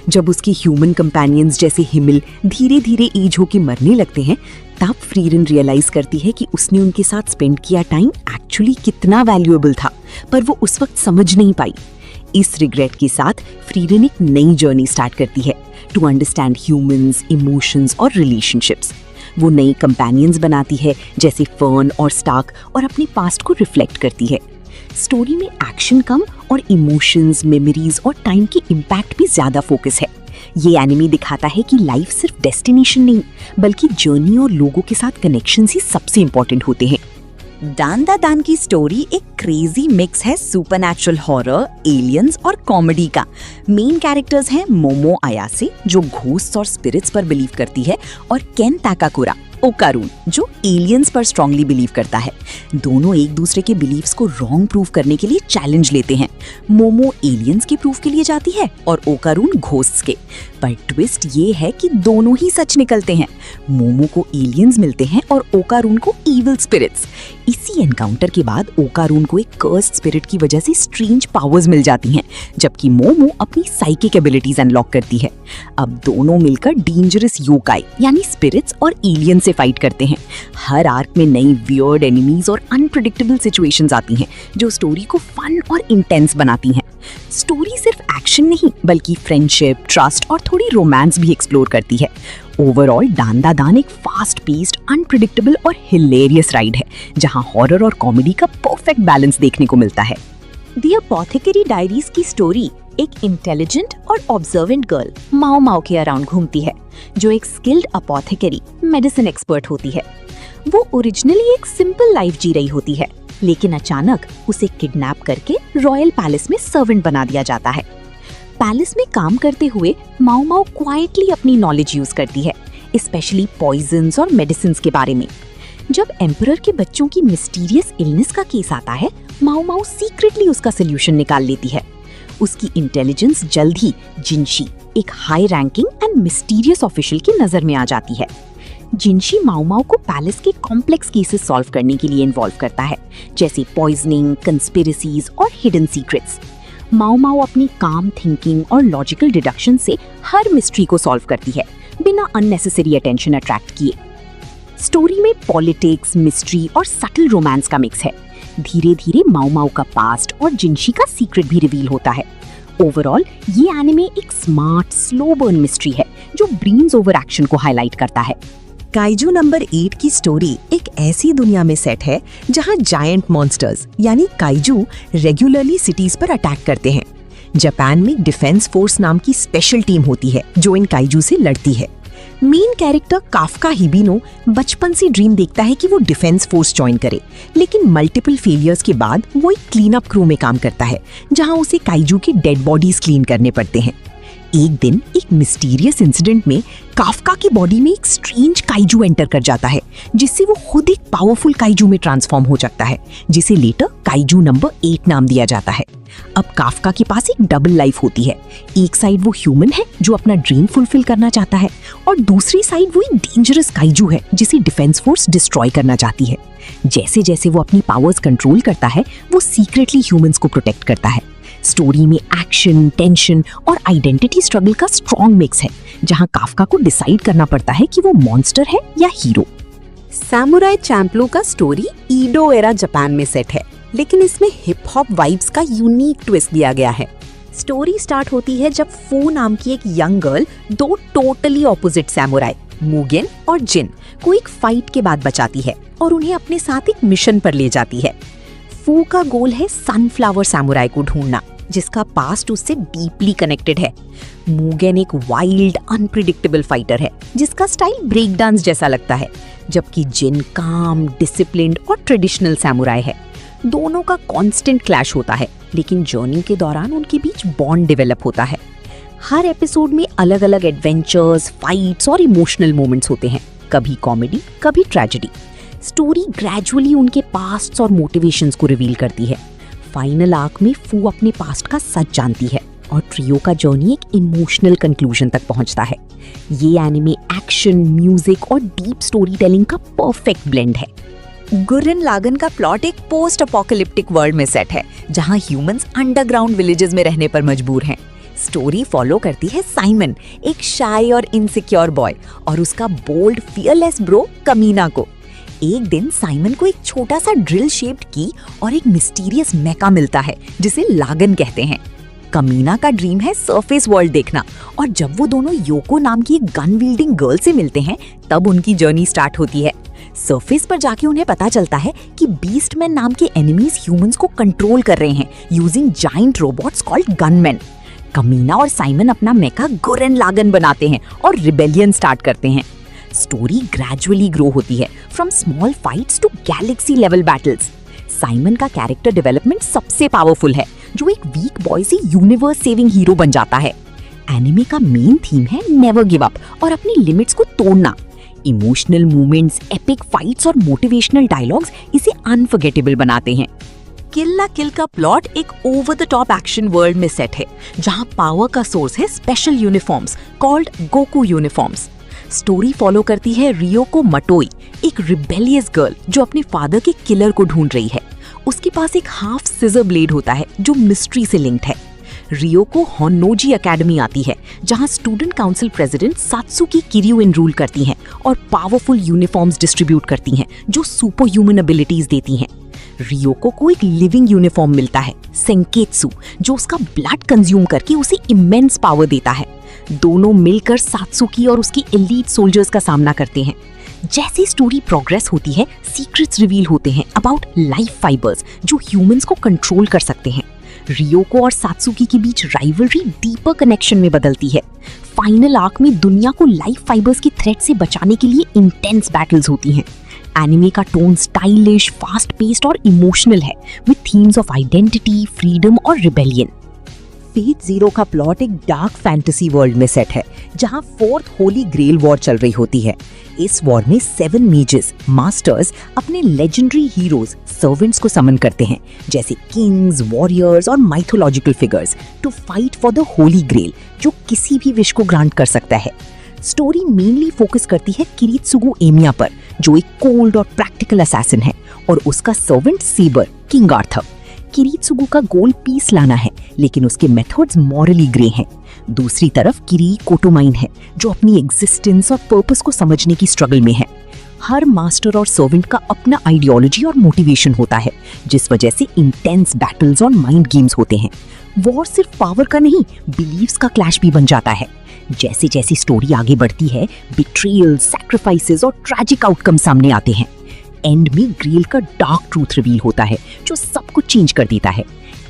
जब उसके ह्यूमन कंपेनियंस जैसे हिमिल धीरे धीरे एज होके मरने लगते हैं, तब फ्रीडन रियलाइज करती है कि उसने उनके साथ स्पेंड किया टाइम एक्चुअली कितना वैल्यूएबल था, पर वो उस वक्त समझ नहीं पाई। इस रिग्रेट के साथ फ्रीडन एक नई जर्नी स्टार्ट करती है टू अंडरस्टैंड ह्यूमंस, इमोशंस और रिलेशनशिप्स। वो नई कंपेनियंस बनाती है, जैसे फर्न और स्टार्क, और अपने पास्ट को रिफ्लेक्ट करती है। स्टोरी में एक्शन कम और इमोशंस, मेमोरीज और टाइम की इम्पैक्ट भी ज्यादा फोकस है। ये एनिमी दिखाता है कि लाइफ सिर्फ डेस्टिनेशन नहीं, बल्कि जर्नी और लोगों के साथ कनेक्शन ही सबसे इंपॉर्टेंट होते हैं। दान दा दान की स्टोरी एक क्रेजी मिक्स है सुपरनैचुरल हॉरर, एलियंस और कॉमेडी का। मेन कैरेक्टर्स हैं मोमो अयासे, जो घोस्ट्स और स्पिरिट्स पर बिलीव करती है, और केन ताकाकुरा, ओकारून, जो एलियंस पर स्ट्रांगली बिलीव करता है। दोनों एक दूसरे के बिलीव्स को रॉन्ग प्रूव करने के लिए चैलेंज लेते हैं। मोमो एलियंस के प्रूफ के लिए जाती है और ओकारून घोस्ट्स के। पर ट्विस्ट ये है कि दोनों ही सच निकलते हैं। मोमो को एलियंस मिलते हैं और ओकारून को इविल स्पिरिट्स। इसी एनकाउंटर के बाद ओकारून को एक कर्स्ड स्पिरिट की वजह से स्ट्रेंज पावर्स मिल जाती हैं, जबकि मोमो अपनी साइकिक एबिलिटीज अनलॉक करती है। अब दोनों मिलकर डेंजरस योकाई यानी स्पिरिट्स और एलियन से फाइट करते हैं। हर आर्क में नई वियर्ड एनिमीज और अनप्रेडिक्टेबल सिचुएशंस आती हैं, जो स्टोरी को फन और इंटेंस बनाती हैं। स्टोरी सिर्फ एक्शन नहीं, बल्कि फ्रेंडशिप, ट्रस्ट और थोड़ी रोमांस भी एक्सप्लोर करती है। ओवरऑल दान एक फास्ट पेस्ड, अनप्रेडिक्टेबल और हिलेरियस राइड है, जहां हॉरर और कॉमेडी का परफेक्ट बैलेंस देखने को मिलता है। द अपोथेकेरी डायरीज की स्टोरी एक इंटेलिजेंट और ऑब्जर्वेंट गर्ल माओ माओ के अराउंड घूमती है, जो एक स्किल्ड अपोथेकेरी मेडिसिन एक्सपर्ट होती है। वो ओरिजिनली एक सिंपल लाइफ जी रही होती है, लेकिन अचानक उसे किडनैप करके रॉयल पैलेस में सर्वेंट बना दिया जाता है। पैलेस में काम करते हुए माओ माओ क्वाइटली अपनी नॉलेज यूज करती है, स्पेशली पॉइजन्स और मेडिसिन्स के बारे में। जब एम्परर के बच्चों की मिस्टीरियस इलनेस का केस आता है, माओ माओ सीक्रेटली उसका सोल्यूशन निकाल लेती है। उसकी इंटेलिजेंस जल्द ही जिनशी, एक high ranking and mysterious official की नजर में आ जाती है। जिनशी माओ माओ को पैलेस के कॉम्प्लेक्स केसेस सॉल्व करने के लिए इन्वॉल्व करता है, जैसे पॉइजनिंग, कंस्पिरेसीज और हिडन सीक्रेट्स। माओ माओ अपनी काम थिंकिंग और लॉजिकल डिडक्शन से हर मिस्ट्री को सॉल्व करती है, बिना अननेसेसरी अटेंशन अट्रैक्ट किए। स्टोरी में पॉलिटिक्स, मिस्ट्री और सटल रोमांस का मिक्स है। धीरे धीरे माओ माओ का पास्ट और जिनशी का सीक्रेट भी रिवील होता है। ओवरऑल ये एनिमे एक स्मार्ट, स्लो बर्न मिस्ट्री है, जो ब्रेन्स ओवर एक्शन को हाईलाइट करता है। काइजू नंबर 8 की स्टोरी एक ऐसी दुनिया में सेट है जहां जायंट मॉन्स्टर्स यानी काइजू रेगुलरली सिटीज पर अटैक करते हैं। जापान में डिफेंस फोर्स नाम की स्पेशल टीम होती है जो इन काइजू से लड़ती है। मेन कैरेक्टर काफका हिबिनो बचपन से ड्रीम देखता है कि वो डिफेंस फोर्स ज्वाइन करे, लेकिन मल्टीपल फेलियर्स के बाद वो एक क्लीन अप क्रू में काम करता है, जहां उसे काइजू के डेड बॉडीज क्लीन करने पड़ते हैं। एक दिन एक मिस्टीरियस इंसिडेंट में काफका की बॉडी में एक स्ट्रेंज काइजू एंटर कर जाता है, जिससे वो खुद एक पावरफुल काइजू में ट्रांसफॉर्म हो जाता है, जिसे लेटर काइजू नंबर 8 नाम दिया जाता है। अब काफका के पास एक डबल लाइफ होती है। एक साइड वो ह्यूमन है जो अपना ड्रीम फुलफिल करना चाहता है, और दूसरी साइड वो एक डेंजरस काइजू है जिसे डिफेंस फोर्स डिस्ट्रॉय करना चाहती है। जैसे जैसे वो अपनी पावर्स कंट्रोल करता है, वो सीक्रेटली ह्यूमंस को प्रोटेक्ट करता है। स्टोरी में एक्शन, टेंशन और आइडेंटिटी स्ट्रगल का स्ट्रॉन्ग मिक्स है, जहां काफका को डिसाइड करना पड़ता है कि वो मॉन्स्टर है या हीरो। सैमुराई चैंपलो का स्टोरी ईडो एरा जापान में सेट है, लेकिन इसमें हिप हॉप वाइब्स का यूनिक ट्विस्ट दिया गया है। स्टोरी स्टार्ट होती है जब फू नाम की एक यंग गर्ल दो टोटली ऑपोजिट सैमुराई, मुगेन और जिन, को एक फाइट के बाद बचाती है और उन्हें अपने साथ एक मिशन पर ले जाती है। फू का गोल है सनफ्लावर सैमुराई को ढूंढना, जिसका पास्ट उससे डीपली कनेक्टेड है। मुगेन एक वाइल्ड, अनप्रिडिक्टेबल फाइटर है जिसका स्टाइल ब्रेक डांस जैसा लगता है, जबकि जिन काम, डिसिप्लिन्ड और ट्रेडिशनल सैमुराई है। दोनों का कांस्टेंट क्लैश होता है, लेकिन जर्नी के दौरान उनके बीच बॉन्ड डेवलप होता है। हर एपिसोड में अलग अलग एडवेंचर्स, फाइट्स और इमोशनल मोमेंट्स होते हैं, कभी कॉमेडी, कभी ट्रेजेडी। स्टोरी ग्रेजुअली उनके पास्ट और मोटिवेशंस को रिवील करती है। फाइनल आर्क में फू अपने पास्ट का सच जानती है और ट्रियो का जर्नी एक इमोशनल कंक्लूजन तक पहुंचता है। ये एनिमे एक्शन, म्यूजिक और डीप स्टोरी टेलिंग का परफेक्ट ब्लेंड है। गुर्रेन लागन का प्लॉट एक पोस्ट अपोकलिप्टिक वर्ल्ड में सेट है, जहां ह्यूमंस अंडरग्राउंड विलेजेस में रहने पर मजबूर हैं। स्टोरी फॉलो करती है साइमन, एक शाय और इनसिक्योर बॉय, और उसका बोल्ड, फियरलेस ब्रो कमीना को। एक दिन साइमन को एक छोटा सा ड्रिल शेप्ड की और एक मिस्टीरियस मेका मिलता है जिसे लागन कहते हैं। कमीना का ड्रीम है सरफेस वर्ल्ड देखना, और जब वो दोनों योको नाम की एक गन विल्डिंग गर्ल से मिलते हैं, तब उनकी जर्नी स्टार्ट होती है। सरफेस पर जाके उन्हें पता चलता है कि बीस्टमैन नाम के एनिमीज ह्यूमंस को कंट्रोल कर रहे हैं using giant robots called gunman. कमीना और साइमन अपना मेका गुर्रेन लागन बनाते हैं और रिबेलियन स्टार्ट करते हैं। स्टोरी ग्रेजुअली ग्रो होती है, from small fights to galaxy level battles. Simon का कैरेक्टर डेवलपमेंट सबसे पावरफुल है, जो एक वीक बॉय से यूनिवर्स सेविंग हीरो बन जाता है। एनिमे का मेन थीम है नेवर गिव अप और अपनी लिमिट्स को तोड़ना। इमोशनल मूवमेंट्स, एपिक फाइट्स और मोटिवेशनल डायलॉग्स इसे अनफॉरगेटेबल बनाते हैं। किल ला किल का प्लॉट एक over the top action world में सेट है, जहां पावर का सोर्स है special uniforms called Goku uniforms. Story follow करती है रियोको मटोई, एक रिबेलियस गर्ल जो अपने फादर के किलर को ढूंढ रही है। उसके पास एक हाफ सिजर ब्लेड होता है जो मिस्ट्री से लिंक्ड है। रियोको होन्नोजी एकेडमी आती है, जहां स्टूडेंट काउंसिल प्रेसिडेंट सात्सुकी किरियो इनरूल करती हैं और पावरफुल यूनिफॉर्म्स डिस्ट्रीब्यूट करती हैं जो सुपर ह्यूमन एबिलिटीज देती हैं। रियोको को एक लिविंग यूनिफॉर्म मिलता है, सेंकेत्सु, जो उसका ब्लड कंज्यूम करके उसे इमेंस पावर देता है। दोनों मिलकर सात्सुकी और उसकी एलीट सोल्जर्स का सामना करते हैं। जैसी स्टोरी प्रोग्रेस होती है, सीक्रेट्स रिवील होते हैं अबाउट लाइफ फाइबर्स जो ह्यूमंस को कंट्रोल कर सकते हैं। रियोको और सात्सुकी के बीच राइवलरी डीपर कनेक्शन में बदलती है। फाइनल आर्क में दुनिया को लाइफ फाइबर्स के थ्रेट से बचाने के लिए इंटेंस बैटल्स होती हैं। एनिमे का टोन स्टाइलिश, फास्ट पेस्ड और इमोशनल है, with themes of identity, freedom और रिबेलियन। फेट ज़ीरो का प्लॉट एक डार्क फैंटेसी वर्ल्ड में सेट है, जहां फोर्थ होली ग्रेल वॉर चल रही होती है। इस वॉर में 7 मेजेस, मास्टर्स, अपने लेजेंडरी हीरोज, सर्वेंट्स को समन करते हैं, जैसे किंग्स, वॉरियर्स और mythological figures, to fight for the Holy Grail, जो किसी भी विश को ग्रांट कर सकता है। स्टोरी मेनली फोकस करती है किरीत्सुगु एमिया पर, जो एक कोल्ड और प्रैक्टिकल असैसिन है, और उसका सर्वेंट सेबर, किंग आर्थर। किरीत्सुगु का गोल पीस लाना है, लेकिन उसके मेथड्स मॉरली ग्रे हैं। दूसरी तरफ किरी कोटोमाइन है, जो अपनी एग्जिस्टेंस और पर्पस को समझने की स्ट्रगल में है। हर मास्टर और सर्वेंट का अपना आइडियोलॉजी और मोटिवेशन होता है, जिस वजह से इंटेंस बैटल्स और माइंड गेम्स होते हैं। वॉर सिर्फ पावर का नहीं, बिलीव्स का क्लैश भी बन जाता है। जैसे जैसी स्टोरी आगे बढ़ती है, बिट्रियल, सैक्रिफाइसेस और ट्रैजिक आउटकम सामने आते हैं। एंड में ग्रेल का डार्क ट्रूथ रिवील होता है, जो सब कुछ चेंज कर देता है।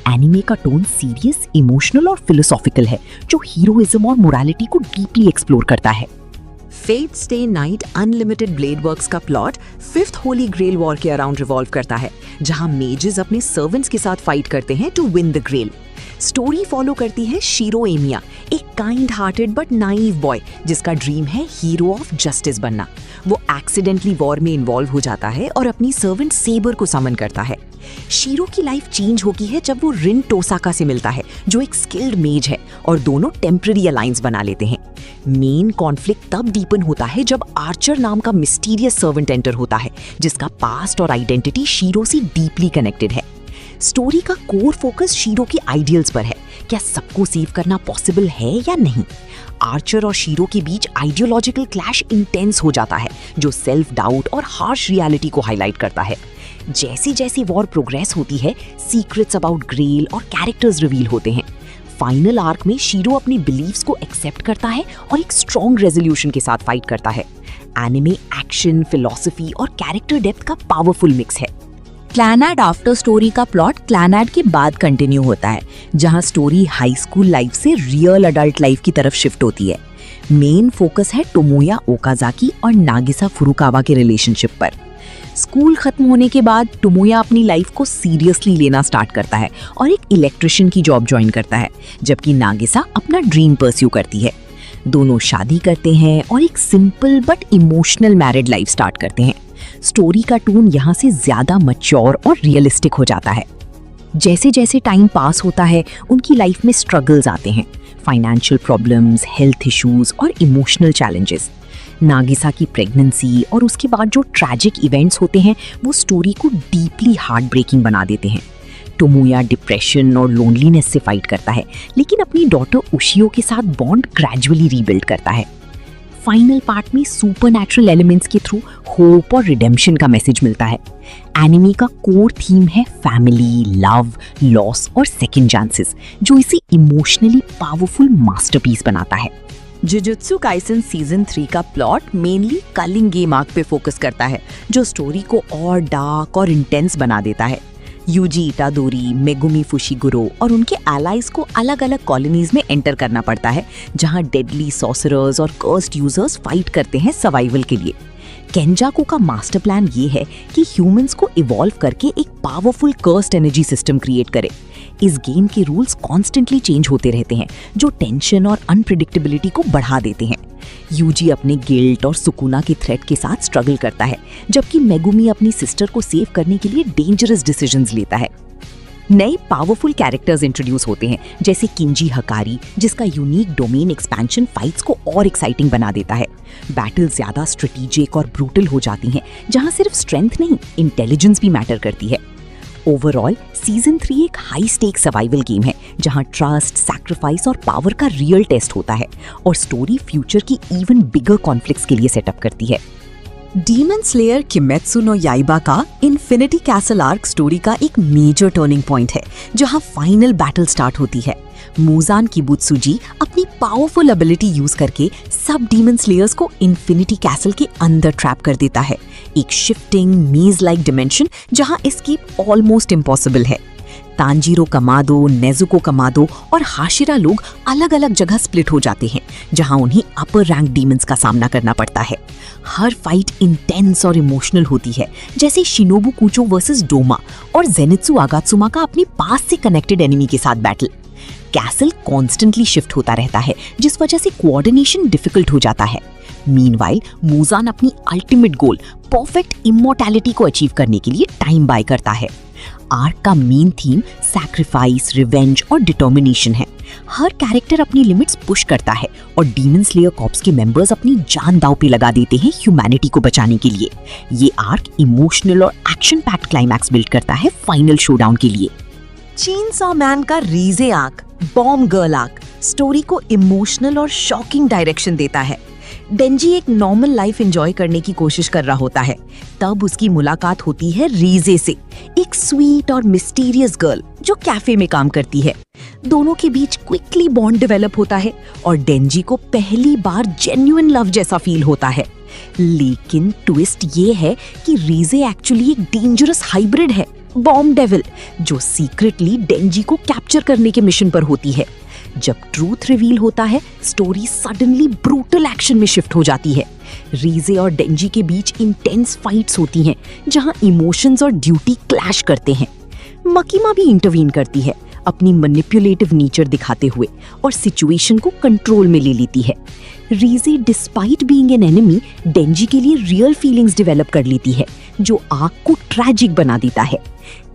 एनिमे का टोन सीरियस, इमोशनल और फिलोसॉफिकल है, जो हीरोइज्म और मोरालिटी को डीपली एक्सप्लोर करता है। Fate stay night unlimited blade works का plot 5th holy grail war के अराउंड रिवॉल्व करता है, जहां मेजेस अपने सर्वेंट्स के साथ फाइट करते हैं to win the grail. Story follow करती है शीरो एमिया, एक kind hearted but naive boy जिसका ड्रीम है हीरो ऑफ जस्टिस बनना। वो एक्सीडेंटली वॉर में इन्वॉल्व हो जाता है और अपनी सर्वेंट सेबर को समन करता है। शीरो की लाइफ चेंज होती है जब वो रिन टोसाका से मिलता है, जो एक स्किल्ड मेज है, और दोनों टेम्पररी अलायंस बना लेते हैं। मेन कॉन्फ्लिक्ट तब डीपन होता है जब आर्चर नाम का मिस्टीरियस सर्वेंट एंटर होता है, जिसका पास्ट और आइडेंटिटी शीरो से डीपली कनेक्टेड है। स्टोरी का कोर फोकस शीरो के आइडियल्स पर है, क्या सबको सेव करना पॉसिबल है या नहीं। आर्चर और शीरो के बीच आइडियोलॉजिकल क्लैश इंटेंस हो जाता है, जो सेल्फ डाउट और हार्श रियलिटी को हाईलाइट करता है। जैसे जैसे वॉर प्रोग्रेस होती है, सीक्रेट्स अबाउट ग्रेल और कैरेक्टर्स रिवील होते हैं। फाइनल आर्क में शीरो अपने बिलीव्स को एक्सेप्ट करता है और एक स्ट्रॉन्ग रेजोल्यूशन के साथ फाइट करता है। एनिमे एक्शन, फिलॉसफी और कैरेक्टर डेप्थ का पावरफुल मिक्स है। क्लैनाड आफ्टर स्टोरी का प्लॉट क्लैनाड के बाद कंटिन्यू होता है, जहां स्टोरी हाई स्कूल लाइफ से रियल अडल्ट लाइफ की तरफ शिफ्ट होती है। मेन फोकस है टोमोया ओकाजाकी और नागिसा फुरुकावा के रिलेशनशिप पर। स्कूल खत्म होने के बाद टोमोया अपनी लाइफ को सीरियसली लेना स्टार्ट करता है और एक इलेक्ट्रिशियन की जॉब ज्वाइन करता है, जबकि नागिसा अपना ड्रीम परस्यू करती है। दोनों शादी करते हैं और एक simple but emotional married life start करते हैं। स्टोरी का टोन यहाँ से ज्यादा मैच्योर और रियलिस्टिक हो जाता है। जैसे जैसे टाइम पास होता है, उनकी लाइफ में स्ट्रगल्स आते हैं, फाइनेंशियल प्रॉब्लम्स, हेल्थ इश्यूज और इमोशनल चैलेंजेस। नागिसा की प्रेगनेंसी और उसके बाद जो ट्रैजिक इवेंट्स होते हैं, वो स्टोरी को डीपली हार्ट ब्रेकिंग बना देते हैं। टोमोया डिप्रेशन और लोनलीनेस से फाइट करता है, लेकिन अपनी डॉटर उशियो के साथ बॉन्ड ग्रेजुअली रीबिल्ड करता है। फाइनल पार्ट में सुपरनैचुरल एलिमेंट्स के थ्रू होप और रिडेम्पशन का मैसेज मिलता है। एनिमे का कोर थीम है फैमिली, लव, लॉस और सेकंड चांसेस, जो इसे इमोशनली पावरफुल मास्टरपीस बनाता है। जुजुत्सु काइसन सीजन 3 का plot mainly culling game arc पे फोकस करता है, जो स्टोरी को और डार्क और इंटेंस बना देता है। यूजी इटादोरी, मेगुमी फुशिगुरो और उनके एलाइज को अलग अलग कॉलोनीज में एंटर करना पड़ता है, जहां डेडली सॉर्सरर्स और कर्स्ड यूजर्स फाइट करते हैं सर्वाइवल के लिए। केंजाकू का मास्टर प्लान ये है कि ह्यूमंस को इवॉल्व करके एक powerful cursed energy system create करे। इस गेम के रूल्स कॉन्स्टेंटली चेंज होते रहते हैं, जो टेंशन और अनप्रिडिक्टेबिलिटी को बढ़ा देते हैं। यूजी अपने गिल्ट और सुकुना के थ्रेट के साथ स्ट्रगल करता है, जबकि मेगुमी अपनी सिस्टर को सेव करने के लिए डेंजरस डिसीजंस लेता है। नए पावरफुल कैरेक्टर्स इंट्रोड्यूस होते हैं, जैसे किंजी हकारी, जिसका यूनिक डोमेन एक्सपेंशन फाइट्स को और एक्साइटिंग बना देता है। बैटल ज्यादा स्ट्रेटेजिक और ब्रूटल हो जाती हैं, जहां सिर्फ स्ट्रेंथ नहीं, इंटेलिजेंस भी मैटर करती है। ओवरऑल सीजन 3 एक हाई स्टेक सर्वाइवल गेम है, जहां ट्रस्ट, सैक्रिफाइस और पावर का रियल टेस्ट होता है, और स्टोरी फ्यूचर की इवन बिगर कॉन्फ्लिक्ट्स के लिए सेटअप करती है। डीमन स्लेयर किमेत्सु नो याइबा का इन्फिनिटी कैसल आर्क स्टोरी का एक मेजर टर्निंग पॉइंट है, जहां फाइनल बैटल स्टार्ट होती है। मुजान किबुत्सुजी अपनी पावरफुल एबिलिटी यूज करके सब डीमन स्लेयर्स को इन्फिनिटी कैसल के अंदर ट्रैप कर देता है, एक शिफ्टिंग मेज लाइक डिमेंशन जहां एस्केप ऑलमोस्ट इम्पॉसिबल है। तांजीरो कमादो, नेजुको कमादो और हाशिरा लोग अलग अलग जगह स्प्लिट हो जाते हैं, जहां उन्हें अपर रैंक डीमंस का सामना करना पड़ता है। हर फाइट इंटेंस और इमोशनल होती है, जैसे शिनोबु कुचो वर्सेस डोमा और जेनित्सु आगात्सुमा का अपने पास से कनेक्टेड एनिमी के साथ बैटल। कैसल कॉन्स्टेंटली शिफ्ट होता रहता है, जिस वजह से कोऑर्डिनेशन डिफिकल्ट हो जाता है। मीनवाइल मुजान अपनी अल्टीमेट गोल परफेक्ट इमॉर्टैलिटी को अचीव करने के लिए टाइम बाय करता है। आर्क का मेन थीम सैक्रिफाइस, रिवेंज और डिटर्मिनेशन है। हर कैरेक्टर अपनी लिमिट्स पुश करता है और डीमन स्लेयर कॉर्प्स के मेंबर्स अपनी जान दांव पे लगा देते हैं ह्यूमैनिटी को बचाने के लिए। ये आर्क इमोशनल और एक्शन पैक्ड क्लाइमैक्स बिल्ड करता है फाइनल शोडाउन के लिए। चेनसॉ मैन का Reze arc, bomb girl arc story को इमोशनल और शॉकिंग डायरेक्शन देता है। डेंजी एक नॉर्मल लाइफ एंजॉय करने की कोशिश कर रहा होता है, तब उसकी मुलाकात होती है रीजे से, एक स्वीट और मिस्टीरियस गर्ल जो कैफे में काम करती है। दोनों के बीच क्विकली बॉन्ड डेवलप होता है और डेंजी को पहली बार जेन्युइन लव जैसा फील होता है। लेकिन ट्विस्ट ये है कि रीजे एक्चुअली एक डेंजरस हाइब्रिड है, बॉम्ब डेविल, जो सीक्रेटली डेंजी को कैप्चर करने के मिशन पर होती है। जब ट्रूथ रिवील होता है, स्टोरी सडनली ब्रूटल एक्शन में शिफ्ट हो जाती है। रीजे और डेंजी के बीच इंटेंस फाइट्स होती हैं, जहां इमोशंस और ड्यूटी क्लैश करते हैं। मकीमा भी इंटरवीन करती है, अपनी मैनिपुलेटिव नेचर दिखाते हुए, और सिचुएशन को कंट्रोल में ले लेती है। रीजे डिस्पाइट बीइंग एन एनिमी डेंजी के लिए रियल फीलिंग्स डेवलप कर लेती है, जो आर्क को ट्रैजिक बना देता है।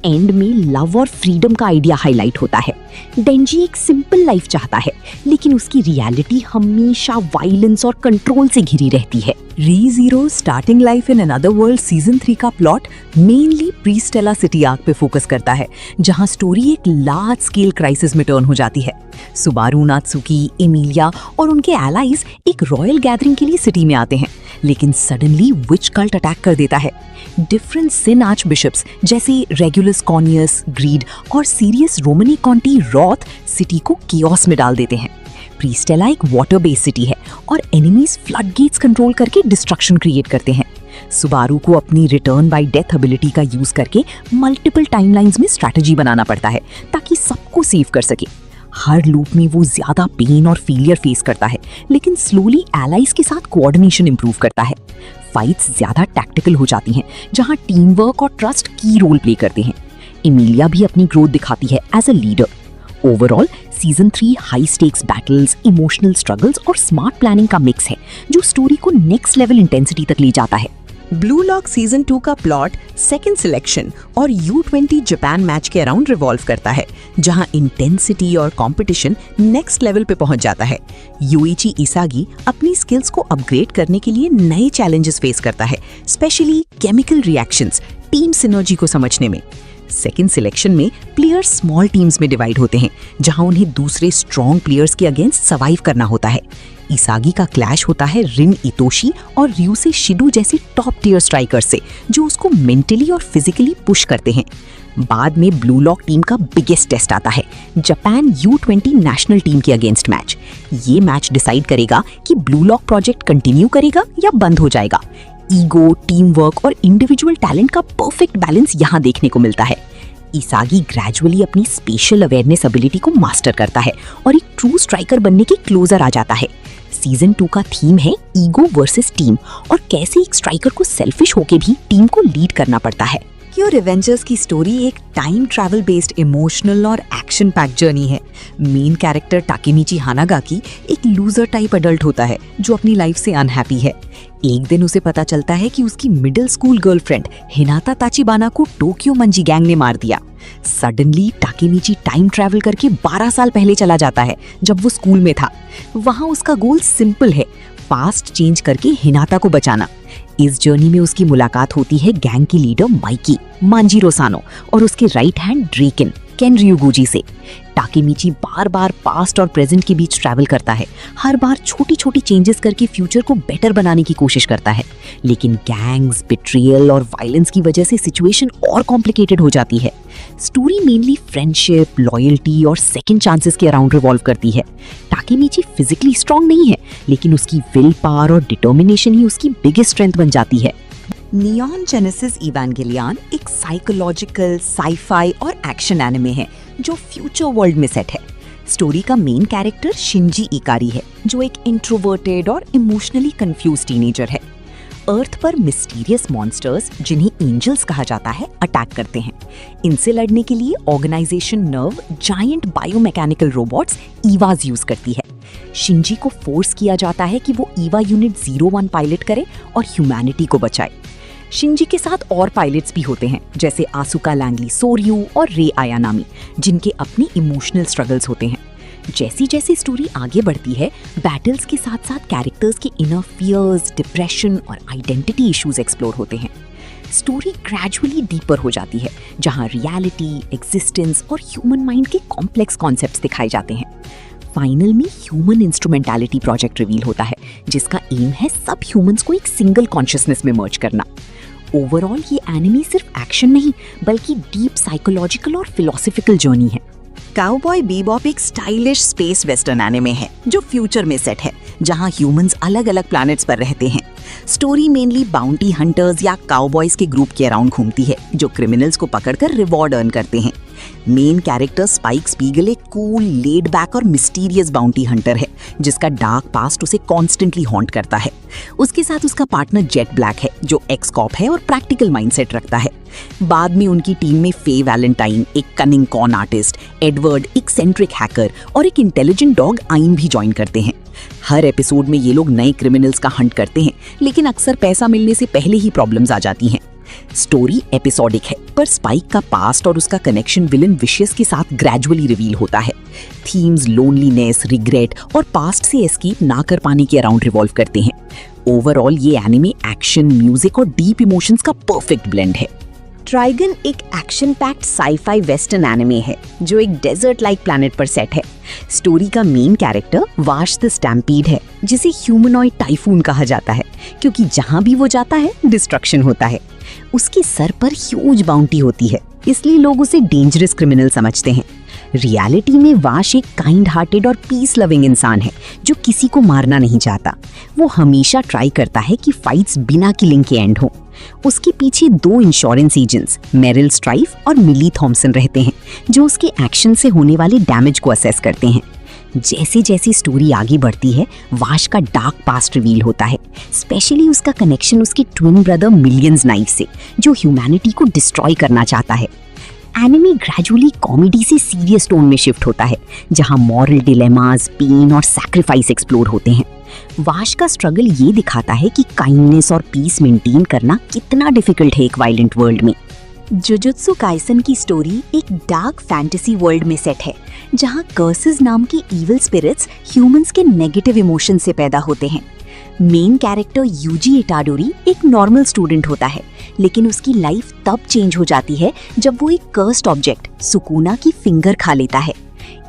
एंड में लव और फ्रीडम का आइडिया हाईलाइट होता है। डेंजी एक सिंपल लाइफ चाहता है, लेकिन उसकी रियलिटी हमेशा वायलेंस और कंट्रोल से घिरी रहती है। Re Zero starting life in another world season 3 का plot mainly Priestella city arc पे फोकस करता है, जहां स्टोरी एक लार्ज स्केल क्राइसिस में टर्न हो जाती है। सुबारू, नात्सुकी, एमिलिया और उनके एलाइज एक रॉयल गैदरिंग के लिए सिटी में आते हैं, लेकिन सडनली विच कल्ट अटैक कर देता है। डिफरेंट सिन आर्च बिशप्स जैसे रेगुलस कॉर्नियस, ग्रीड और सीरियस रोमनी कॉन्टी रॉथ सिटी को कियोस में डाल देते हैं। प्रीस्टेला एक वाटर बेस्ड सिटी है और एनिमीज फ्लड गेट्स कंट्रोल करके डिस्ट्रक्शन क्रिएट करते हैं। सुबारू को अपनी रिटर्न बाय डेथ एबिलिटी का यूज करके मल्टीपल टाइमलाइंस में स्ट्रैटेजी बनाना पड़ता है, ताकि सबको सेव कर सके। हर लूप में वो ज्यादा पेन और फेलियर फेस करता है, लेकिन स्लोली एलाइज के साथ कोऑर्डिनेशन इंप्रूव करता है। फाइट्स ज्यादा टैक्टिकल हो जाती हैं, जहां टीम वर्क और ट्रस्ट की रोल प्ले करते हैं। एमिलिया भी अपनी ग्रोथ दिखाती है as a leader. Overall season 3 high stakes battles, emotional struggles और स्मार्ट प्लानिंग का मिक्स है, जो स्टोरी को नेक्स्ट लेवल इंटेंसिटी तक ले जाता है। ब्लू लॉक सीजन 2 का प्लॉट सेकंड सिलेक्शन और U20 जापान मैच के अराउंड रिवॉल्व करता है, जहां इंटेंसिटी और कंपटीशन नेक्स्ट लेवल पे पहुंच जाता है। यूइची इसागी अपनी स्किल्स को अपग्रेड करने के लिए नए चैलेंजेस फेस करता है, specially chemical reactions, team synergy को समझने में। सेकंड सिलेक्शन में प्लेयर्स स्मॉल टीम्स में डिवाइड होते हैं, जहां उन्हें दूसरे स्ट्रॉन्ग प्लेयर्स के अगेंस्ट सर्वाइव करना होता है। इसागी का क्लैश होता है रिन इतोशी और ryusei शिडू जैसे टॉप टियर स्ट्राइकर्स से, जो उसको मेंटली और फिजिकली पुश करते हैं। बाद में ब्लू लॉक टीम का बिगेस्ट टेस्ट आता है, जापान U20 नेशनल टीम के अगेंस्ट मैच। ये मैच डिसाइड करेगा कि ब्लू लॉक प्रोजेक्ट कंटिन्यू करेगा या बंद हो जाएगा। ईगो, टीम वर्क और इंडिविजुअल टैलेंट का परफेक्ट बैलेंस यहाँ देखने को मिलता है। इसागी ग्रेजुअली अपनी स्पेशल अवेयरनेस एबिलिटी को मास्टर करता है और एक ट्रू स्ट्राइकर बनने के क्लोजर आ जाता है। सीजन 2 का थीम है ईगो वर्सेस टीम, और कैसे एक स्ट्राइकर को सेल्फिश होके भी टीम को लीड करना पड़ता है। टोक्यो रिवेंजर्स की स्टोरी एक टाइम ट्रैवल बेस्ड इमोशनल और एक्शन पैक जर्नी है। मेन कैरेक्टर टाकेमिची हानागाकी एक लूजर टाइप अडल्ट होता है जो अपनी लाइफ से अनहैप्पी है। एक दिन उसे पता चलता है कि उसकी मिडिल स्कूल गर्लफ्रेंड हिनाता ताचिबाना को टोक्यो मंजी गैंग ने मार दिया। सडनली टाकेमिची टाइम ट्रैवल करके 12 साल पहले चला जाता है जब वो स्कूल में था। वहाँ उसका गोल सिंपल है, पास्ट चेंज करके हिनाता को बचाना। इस जर्नी में उसकी मुलाकात होती है गैंग की लीडर माइकी मांजीरो सानो और उसके राइट हैंड ड्रेकिन केन रियुगुजी से। टाकेमिची बार बार पास्ट और प्रेजेंट के बीच ट्रैवल करता है, हर बार छोटी छोटी चेंजेस करके फ्यूचर को बेटर बनाने की कोशिश करता है। लेकिन गैंग्स, बिट्रियल और वायलेंस की वजह से सिचुएशन और कॉम्प्लिकेटेड हो जाती है। स्टोरी मेनली फ्रेंडशिप, लॉयल्टी और सेकंड चांसेस के अराउंड रिवॉल्व करती है। टाकेमिची फिजिकली स्ट्रांग नहीं है, लेकिन उसकी विल पावर और डिटर्मिनेशन ही उसकी बिगेस्ट स्ट्रेंथ बन जाती है। नियॉन जेनेसिस इवेंगेलियन एक साइकोलॉजिकल, साई-फाई और एक्शन एनिमे है जो फ्यूचर वर्ल्ड में सेट है। स्टोरी का मेन कैरेक्टर शिंजी इकारी है जो एक इंट्रोवर्टेड और इमोशनली कंफ्यूज टीनेजर है। अर्थ पर मिस्टीरियस मॉन्स्टर्स, जिन्हें एंजल्स कहा जाता है, अटैक करते हैं। इनसे लड़ने के लिए organization Nerv giant biomechanical robots Evas use करती है। शिंजी को फोर्स किया जाता है कि वो ईवा यूनिट 01 पायलट करे और ह्यूमैनिटी को बचाए। शिंजी के साथ और पायलट्स भी होते हैं जैसे आसुका लैंगली सोर्यू और रे आयानामी, जिनके अपनी इमोशनल स्ट्रगल्स होते हैं। जैसी जैसी स्टोरी आगे बढ़ती है, बैटल्स के साथ साथ कैरेक्टर्स के इनर फियर्स, डिप्रेशन और आइडेंटिटी इश्यूज एक्सप्लोर होते हैं। स्टोरी ग्रेजुअली डीपर हो जाती है, जहां रियलिटी, एग्जिस्टेंस और ह्यूमन माइंड के कॉम्प्लेक्स कॉन्सेप्ट्स दिखाए जाते हैं। फाइनल में ह्यूमन इंस्ट्रूमेंटैलिटी प्रोजेक्ट रिवील होता है, जिसका एम है सब ह्यूमंस को एक सिंगल कॉन्शियसनेस में मर्ज करना। ओवरऑल ये एनिमे सिर्फ एक्शन नहीं, बल्कि डीप साइकोलॉजिकल और फिलोसॉफिकल जर्नी है। काउबॉय बीबॉप एक स्टाइलिश स्पेस वेस्टर्न एनिमे है जो फ्यूचर में सेट है, जहां ह्यूमंस अलग अलग प्लैनेट्स पर रहते हैं। स्टोरी मेनली बाउंटी हंटर्स या काउबॉयज के ग्रुप के अराउंड घूमती है जो क्रिमिनल्स को पकड़कर रिवॉर्ड अर्न करते हैं। मेन कैरेक्टर स्पाइक स्पीगल एक कूल, लेड बैक और मिस्टीरियस बाउंटी हंटर है जिसका डार्क पास्ट उसे कॉन्स्टेंटली हॉन्ट करता है। उसके साथ उसका पार्टनर जेट ब्लैक है जो एक्स कॉप है और प्रैक्टिकल माइंडसेट रखता है। बाद में उनकी टीम में फे वैलेंटाइन एक कनिंग कॉन आर्टिस्ट, एडवर्ड एक सेंट्रिक हैकर और एक इंटेलिजेंट डॉग आइन भी ज्वाइन करते हैं। हर एपिसोड में ये लोग नए क्रिमिनल्स का हंट करते हैं, लेकिन अक्सर पैसा मिलने से पहले ही प्रॉब्लम्स आ जाती हैं। स्टोरी एपिसोडिक है, पर स्पाइक का पास्ट और उसका कनेक्शन विलन विशियस के साथ ग्रेजुअली रिवील होता है। थीम्स लोनलीनेस, रिग्रेट और पास्ट से एस्केप ना कर पाने के अराउंड रिवॉल्व करते हैं। ओवरऑल ये एनिमे एक्शन, म्यूजिक और डीप इमोशंस का परफेक्ट ब्लेंड है। ट्राइगन एक action packed sci-fi western anime है जो एक डेजर्ट लाइक प्लैनेट पर सेट है। स्टोरी का main character wash the stampede है, जिसे ह्यूमनॉइड टाइफून कहा जाता है क्योंकि जहां भी वो जाता है डिस्ट्रक्शन होता है। उसके सर पर ह्यूज बाउंटी होती है, इसलिए लोग उसे डेंजरस क्रिमिनल समझते हैं। रियलिटी में वाश एक काइंड हार्टेड और पीस लविंग इंसान है जो किसी को मारना नहीं चाहता। वो हमेशा ट्राई करता है कि फाइट्स बिना किलिंग के एंड हो। उसके पीछे 2 इंश्योरेंस एजेंट्स मेरिल स्ट्राइफ और मिली थॉम्सन रहते हैं जो उसके एक्शन से होने वाले डैमेज को असेस करते हैं। जैसे जैसी स्टोरी आगे बढ़ती है, वाश का डार्क पास्ट रिवील होता है, स्पेशली उसका कनेक्शन उसके ट्विन ब्रदर मिलियंस नाइफ से जो ह्यूमैनिटी को डिस्ट्रॉय करना चाहता है। एनिमे ग्रेजुअली कॉमेडी से सीरियस टोन में शिफ्ट होता है, जहां मॉरल डिलेमास, पेन और सैक्रिफाइस एक्सप्लोर होते हैं। वाश का स्ट्रगल ये दिखाता है कि काइंडनेस और पीस मेंटेन करना कितना डिफिकल्ट है एक वायलेंट वर्ल्ड में। जुजुत्सु काइसन की स्टोरी एक डार्क फैंटेसी वर्ल्ड में सेट है, जहां कर्सेस नाम के इविल स्पिरिट्स ह्यूमंस के नेगेटिव इमोशन से पैदा होते हैं। मेन कैरेक्टर यूजी इटाडोरी एक नॉर्मल स्टूडेंट होता है, लेकिन उसकी लाइफ तब चेंज हो जाती है जब वो एक कर्स्ड ऑब्जेक्ट सुकुना की फिंगर खा लेता है।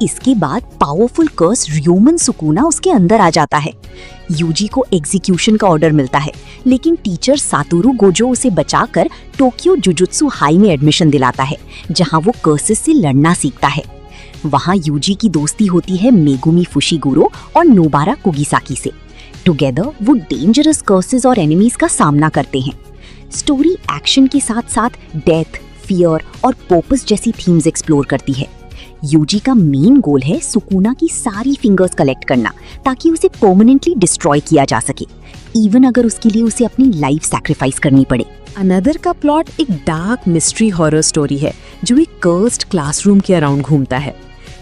इसके बाद पावरफुल कर्स र्योमन सुकुना उसके अंदर आ जाता है। यूजी को एग्जीक्यूशन का ऑर्डर मिलता है, लेकिन टीचर सातोरू गोजो उसे बचाकर टोक्यो जुजुत्सु हाई में एडमिशन दिलाता है, जहां वो कर्सेस से लड़ना सीखता है। वहां यूजी की दोस्ती होती है मेगुमी फुशिगुरो और नोबारा कुगिसाकी से। टुगेदर वो डेंजरस कर्सेस और एनिमीज का सामना करते हैं। स्टोरी एक्शन के साथ साथ डेथ, फियर और पर्पस जैसी थीम्स एक्सप्लोर करती है। यूजी का मेन गोल है सुकुना की सारी फिंगर्स कलेक्ट करना, ताकि उसे परमानेंटली डिस्ट्रॉय किया जा सके, इवन अगर उसके लिए उसे अपनी लाइफ सैक्रिफाइस करनी पड़े। अनदर का प्लॉट एक डार्क मिस्ट्री हॉरर स्टोरी है जो एक कर्स्ड क्लासरूम के अराउंड घूमता है।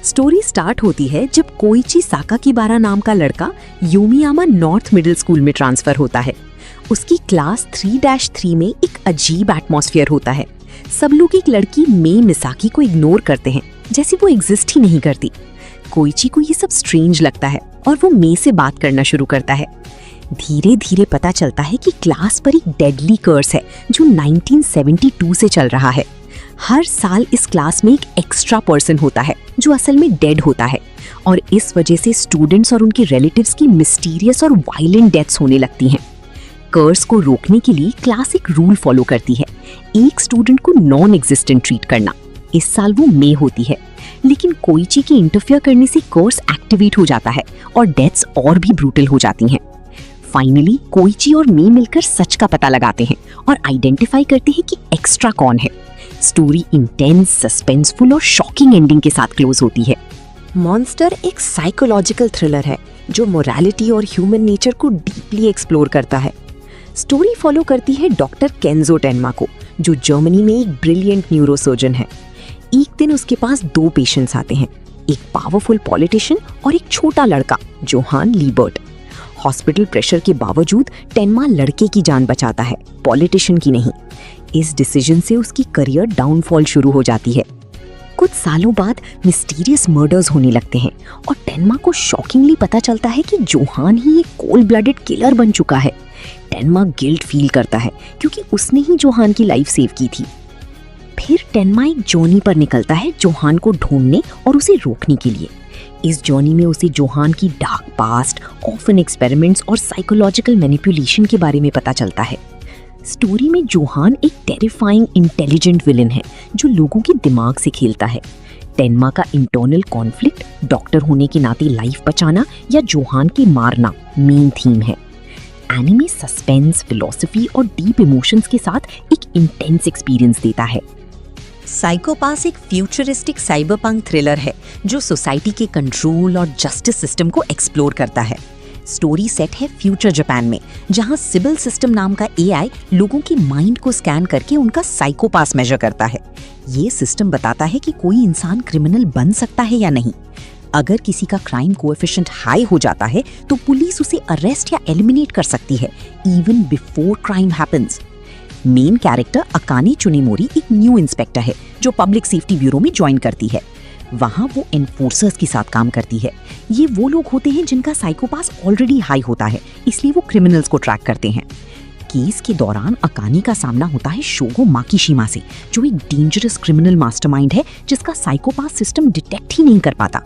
स्टोरी स्टार्ट होती है जब कोइची साकाकीबारा नाम का लड़का योमियामा नॉर्थ मिडिल स्कूल में ट्रांसफर होता है। उसकी क्लास 3-3 में एक अजीब एटमॉस्फेयर होता है। सब लोग एक लड़की मे मिसाकी को इग्नोर करते हैं, जैसे वो एग्जिस्ट ही नहीं करती। कोइची को ये सब स्ट्रेंज लगता है और वो मे से बात करना शुरू करता है। धीरे धीरे पता चलता है कि क्लास पर एक डेडली कर्स है जो 1972 से चल रहा है। हर साल इस क्लास में एक एक्स्ट्रा पर्सन होता है जो असल में डेड होता है और इस वजह से स्टूडेंट्स और उनके रिलेटिव्स की मिस्टीरियस और वायलेंट डेथ्स होने लगती हैं। कर्स को रोकने के लिए क्लास एक रूल फॉलो करती है, एक स्टूडेंट को नॉन एग्जिस्टेंट ट्रीट करना। इस साल वो मे होती है, लेकिन कोइची के इंटरफेयर करने से कर्स एक्टिवेट हो जाता है और डेथ्स और भी ब्रूटल हो जाती हैं। फाइनली कोइची और मे मिलकर सच का पता लगाते हैं और आइडेंटिफाई करते हैं कि एक्स्ट्रा कौन है। स्टोरी इंटेंस, सस्पेंसफुल और शॉकिंग एंडिंग के साथ क्लोज होती है। मॉन्स्टर एक साइकोलॉजिकल थ्रिलर है जो मोरालिटी और ह्यूमन नेचर को डीपली एक्सप्लोर करता है। स्टोरी फॉलो करती है डॉक्टर केंजो टेनमा को, जो जर्मनी में एक ब्रिलियंट न्यूरोसर्जन है। एक दिन उसके पास 2 पेशेंट्स आते हैं, एक पावरफुल पॉलिटिशियन और एक छोटा लड़का जोहान लीबर्ट। हॉस्पिटल प्रेशर के बावजूद टेनमा लड़के की जान बचाता है, पॉलिटिशियन की नहीं। इस डिसीजन से उसकी करियर डाउनफॉल शुरू हो जाती है। कुछ सालों बाद मिस्टीरियस मर्डर्स होने लगते हैं और टेनमा को शॉकिंगली पता चलता है कि जोहान ही एक कोल्ड ब्लडेड किलर बन चुका है। टेनमा गिल्ट फील करता है क्योंकि उसने ही जोहान की लाइफ सेव की थी। फिर टेनमा एक जर्नी पर निकलता है जोहान को ढूंढने और उसे रोकने के लिए। इस जर्नी में उसे जोहान की डार्क पास्ट, ऑर्फन एक्सपेरिमेंट्स और साइकोलॉजिकल मैनिपुलेशन के बारे में पता चलता है। स्टोरी में जोहान एक टेरिफाइंग इंटेलिजेंट विलन है जो लोगों के दिमाग से खेलता है। टेनमा का इंटरनल कॉन्फ्लिक्ट, डॉक्टर होने के नाते लाइफ बचाना या जोहान के मारना मेन थीम है। एनिमे सस्पेंस, फिलॉसफी और डीप इमोशंस के साथ एक इंटेंस एक्सपीरियंस देता है। साइकोपास एक फ्यूचरिस्टिक साइबरपंक थ्रिलर है जो सोसाइटी के कंट्रोल और जस्टिस सिस्टम को एक्सप्लोर करता है। स्टोरी सेट है फ्यूचर जापान में, जहां सिबिल सिस्टम नाम का एआई लोगों के माइंड को स्कैन करके उनका साइकोपास मेजर करता है। ये सिस्टम बताता है कि कोई इंसान क्रिमिनल बन सकता है या नहीं। अगर किसी का क्राइम कोएफिशिएंट हाई हो जाता है तो पुलिस उसे अरेस्ट या एलिमिनेट कर सकती है, even before crime happens. Main character Akane Tsunemori एक न्यू इंस्पेक्टर है जो पब्लिक सेफ्टी ब्यूरो में ज्वाइन करती है। वहां वो एनफोर्सर्स के साथ काम करती है। ये वो लोग होते हैं जिनका साइकोपास ऑलरेडी हाई होता है, इसलिए वो क्रिमिनल्स को ट्रैक करते हैं। केस के दौरान अकाने का सामना होता है शोगो माकीशिमा से, जो एक डेंजरस क्रिमिनल मास्टरमाइंड है जिसका साइकोपास सिस्टम डिटेक्ट ही नहीं कर पाता।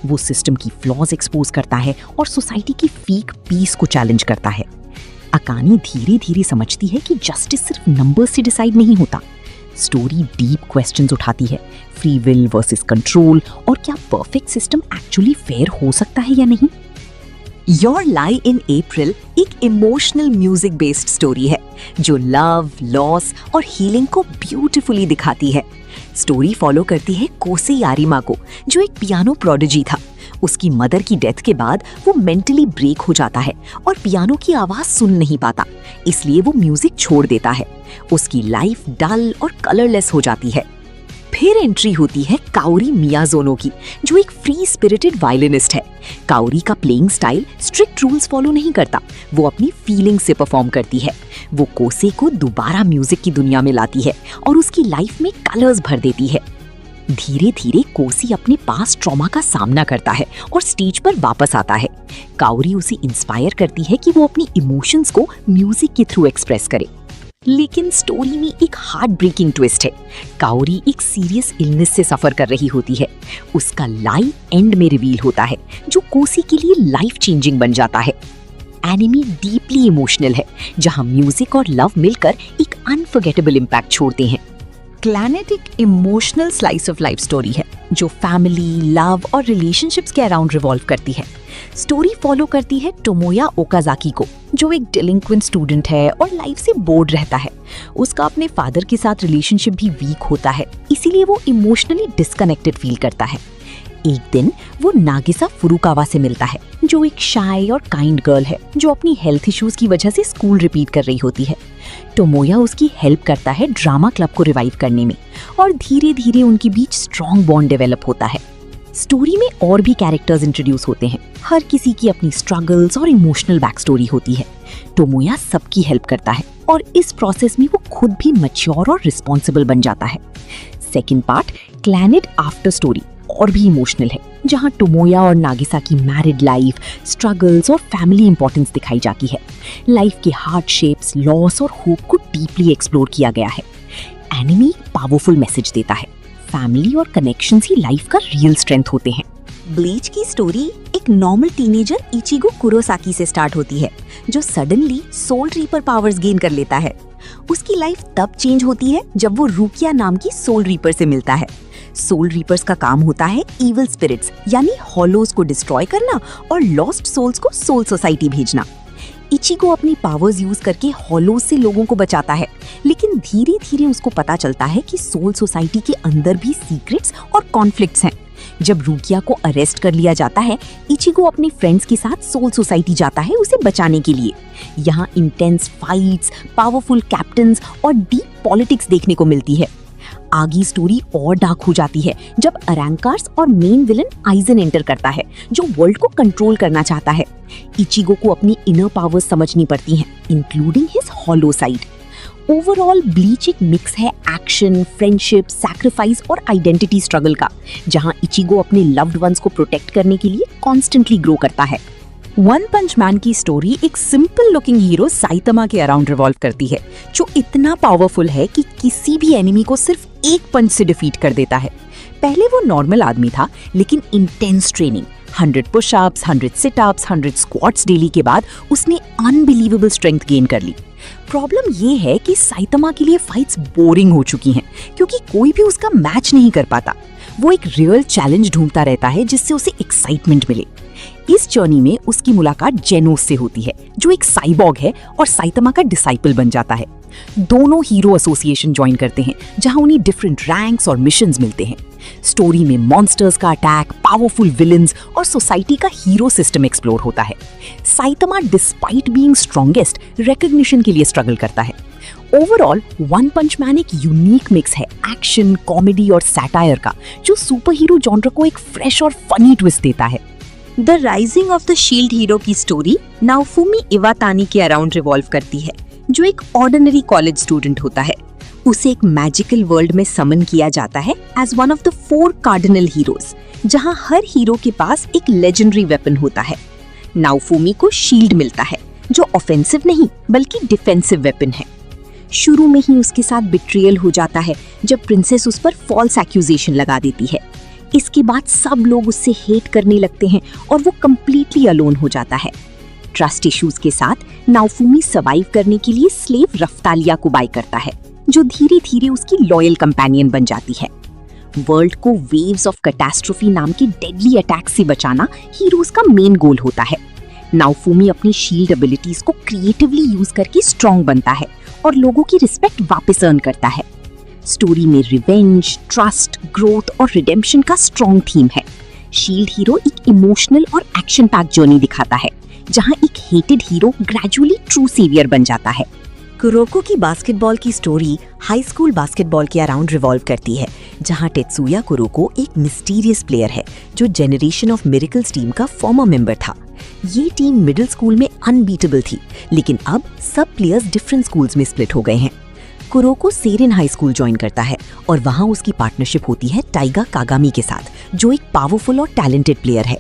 वो सिस्टम की फ्लॉज एक्सपोज करता है और सोसाइटी की फेक पीस को चैलेंज करता है। अकाने धीरे धीरे समझती है कि जस्टिस सिर्फ नंबर्स से डिसाइड नहीं होता। स्टोरी डीप क्वेश्चंस उठाती है, फ्री विल वर्सेस कंट्रोल, और क्या परफेक्ट सिस्टम एक्चुअली फेयर हो सकता है या नहीं। योर लाई इन अप्रैल एक इमोशनल म्यूजिक बेस्ड स्टोरी है जो लव, लॉस और हीलिंग को ब्यूटीफुली दिखाती है। स्टोरी फॉलो करती है कोसे यारिमा को, जो एक पियानो प्रोडिजी था। उसकी मदर की डेथ के बाद वो मेंटली ब्रेक हो जाता है और पियानो की आवाज सुन नहीं पाता, इसलिए वो म्यूजिक छोड़ देता है। उसकी लाइफ डल और कलरलेस हो जाती है। फिर एंट्री होती है काओरी मियाज़ोनो की, जो एक फ्री स्पिरिटेड वायलिनिस्ट है। काओरी का playing style strict rules follow नहीं करता, वो अपनी फीलिंग्स से परफॉर्म करती है। वो कोसे को दोबारा म्यूजिक की दुनिया में लाती है और उसकी लाइफ में कलर्स भर देती है। धीरे धीरे कोसी अपने पास ट्रॉमा का सामना करता है और स्टेज पर वापस आता है। काओरी उसे इंस्पायर करती है कि वो अपनी इमोशंस को म्यूजिक के थ्रू एक्सप्रेस करे। लेकिन स्टोरी में एक हार्ट ब्रेकिंग ट्विस्ट है। काओरी एक सीरियस इलनेस से सफर कर रही होती है। उसका लाई एंड में रिवील होता है, जो कोसी के लिए लाइफ चेंजिंग बन जाता है। एनिमे डीपली इमोशनल है, जहां म्यूजिक और लव मिलकर एक अनफॉरगेटेबल इम्पैक्ट छोड़ते हैं। क्लैनेट एक emotional slice of life story है जो फैमिली, लव और रिलेशनशिप्स के अराउंड रिवॉल्व करती है। स्टोरी फॉलो करती है टोमोया ओकाजाकी को, जो एक डिलिंक्वेंट स्टूडेंट है और लाइफ से बोर्ड रहता है। उसका अपने फादर के साथ रिलेशनशिप भी वीक होता है, इसीलिए वो इमोशनली डिस्कनेक्टेड फील करता है। एक दिन वो नागिसा फुरुकावा से मिलता है, जो एक शाय और काइंड गर्ल है जो अपनी हेल्थ इश्यूज की वजह से स्कूल रिपीट कर रही होती है। टोमोया उसकी हेल्प करता है ड्रामा क्लब को रिवाइव करने में और धीरे धीरे उनके बीच स्ट्रॉन्ग बॉन्ड डेवलप होता है। स्टोरी में और भी कैरेक्टर्स इंट्रोड्यूस होते हैं, हर किसी की अपनी स्ट्रगल्स और इमोशनल बैक स्टोरी होती है। टोमोया सबकी हेल्प करता है और इस प्रोसेस में वो खुद भी मैच्योर और रिस्पॉन्सिबल बन जाता है। सेकेंड पार्ट क्लैनेड आफ्टर स्टोरी और भी इमोशनल है, जहां टोमोया और नागिसा की मैरिड लाइफ, स्ट्रगल्स और फैमिली इंपॉर्टेंस दिखाई जाती है। लाइफ के हार्डशिप्स, लॉस और होप को डीपली एक्सप्लोर किया गया है। एनिमे पावरफुल मैसेज देता है, फैमिली और कनेक्शंस ही लाइफ का रियल स्ट्रेंथ होते हैं। ब्लीच की स्टोरी एक नॉर्मल टीनेजर इचिगो कुरोसाकी से स्टार्ट होती है, जो suddenly soul reaper powers gain कर लेता है। उसकी लाइफ तब चेंज होती है जब वो रुकिया नाम की सोल रीपर से मिलता है। सोल रीपर्स का काम होता है इविल स्पिरिट्स यानी हॉलोज को डिस्ट्रॉय करना और लॉस्ट सोल्स को सोल सोसाइटी भेजना। इचिगो अपनी पावर्स यूज करके हॉलोज से लोगों को बचाता है, लेकिन धीरे धीरे उसको पता चलता है कि सोल सोसाइटी के अंदर भी सीक्रेट्स और कॉन्फ्लिक्ट्स हैं। जब रुकिया को अरेस्ट कर लिया जाता है, इचिगो अपने फ्रेंड्स के साथ सोल सोसाइटी जाता है उसे बचाने के लिए। यहाँ इंटेंस फाइट्स, पावरफुल कैप्टन्स और डीप पॉलिटिक्स देखने को मिलती है। आगे स्टोरी और डार्क हो जाती है जब अरैंकार्स और मेन विलन आइजन एंटर करता है, जो वर्ल्ड को कंट्रोल करना चाहता है। इचिगो को अपनी इनर पावर्स समझनी पड़ती हैं, including his hollow side. Overall bleach एक मिक्स है एक्शन, फ्रेंडशिप, सैक्रिफाइस और आइडेंटिटी स्ट्रगल का, जहां इचिगो अपने लव्ड वंस को प्रोटेक्ट करने के लिए कॉन्स्टेंटली ग्रो करता है। वन पंच मैन की स्टोरी एक सिंपल लुकिंग हीरो साइतमा के अराउंड रिवॉल्व करती है, जो इतना पावरफुल है कि किसी भी एनिमी को सिर्फ एक पंच से डिफीट कर देता है। पहले वो नॉर्मल आदमी था, लेकिन intense training, 100 pushups, 100 sit-ups, 100 squats daily के बाद उसने अनबिलीवेबल स्ट्रेंथ गेन कर ली। प्रॉब्लम ये है कि साइतमा के लिए फाइट्स बोरिंग हो चुकी हैं, क्योंकि कोई भी उसका मैच नहीं कर पाता। वो एक रियल चैलेंज ढूंढता रहता है जिससे उसे एक्साइटमेंट मिले। इस जर्नी में उसकी मुलाकात जेनोस से होती है, जो एक साइबॉग है और साइतमा का डिसाइपल बन जाता है। दोनों हीरो एसोसिएशन ज्वाइन करते हैं, जहां उन्हें डिफरेंट रैंक्स और मिशंस मिलते हैं। स्टोरी में मॉन्स्टर्स का अटैक, पावरफुल विलन्स और सोसाइटी का हीरो सिस्टम एक्सप्लोर होता है। साइतमा डिस्पाइट बीइंग स्ट्रॉन्गेस्ट रिकॉग्निशन के लिए स्ट्रगल करता है। ओवरऑल वन पंच मैन एक यूनिक मिक्स है एक्शन, कॉमेडी और सैटायर का, जो सुपर हीरो जॉनर को एक फ्रेश और फनी ट्विस्ट देता है। The rising of the shield hero की स्टोरी नाओफुमी इवातानी के अराउंड रिवॉल्व करती है, जो एक ऑर्डिनरी कॉलेज स्टूडेंट होता है। उसे एक मैजिकल वर्ल्ड में समन किया जाता है as one of the 4 cardinal heroes, जहां हर हीरो के पास एक लेजेंडरी वेपन होता है। नाओफुमी को शील्ड मिलता है, जो ऑफेंसिव नहीं बल्कि डिफेंसिव वेपन है। शुरू में ही उसके साथ बिट्रियल हो जाता है जब प्रिंसेस उस पर फॉल्स एक्यूजेशन लगा देती है। इसके बाद सब लोग उससे हेट करने लगते हैं और वो कंप्लीटली अलोन हो जाता है। ट्रस्ट इश्यूज के साथ नाओफुमी सर्वाइव करने के लिए स्लेव रफ्तालिया को बाय करता है, जो धीरे धीरे उसकी लॉयल कंपेनियन बन जाती है। वर्ल्ड को वेव्स ऑफ कैटास्ट्रोफी नाम के डेडली अटैक से बचाना हीरोज का मेन गोल होता है। नाओफुमी अपनी शील्ड एबिलिटीज को क्रिएटिवली यूज करके स्ट्रॉन्ग बनता है और लोगों की रिस्पेक्ट वापस अर्न करता है। स्टोरी में रिवेंज, ट्रस्ट, ग्रोथ और रिडेम्पशन का स्ट्रॉन्ग थीम है। शील्ड हीरो एक इमोशनल और एक्शन पैक जर्नी दिखाता है, जहां एक hated hero gradually true saviour बन जाता है। कुरोको की बास्केटबॉल की स्टोरी हाई स्कूल बास्केटबॉल के अराउंड रिवॉल्व करती है, जहां टेत्सुया कुरोको एक मिस्टीरियस प्लेयर है जो जेनरेशन ऑफ मिरेकल्स टीम का फॉर्मर मेंबर था। ये टीम मिडिल स्कूल में अनबीटेबल थी, लेकिन अब सब प्लेयर्स डिफरेंट स्कूल्स में स्प्लिट हो गए हैं। कुरोको सेरिन हाई स्कूल ज्वाइन करता है और वहां उसकी पार्टनरशिप होती है टाइगा कागामी के साथ, जो एक पावरफुल और टैलेंटेड प्लेयर है।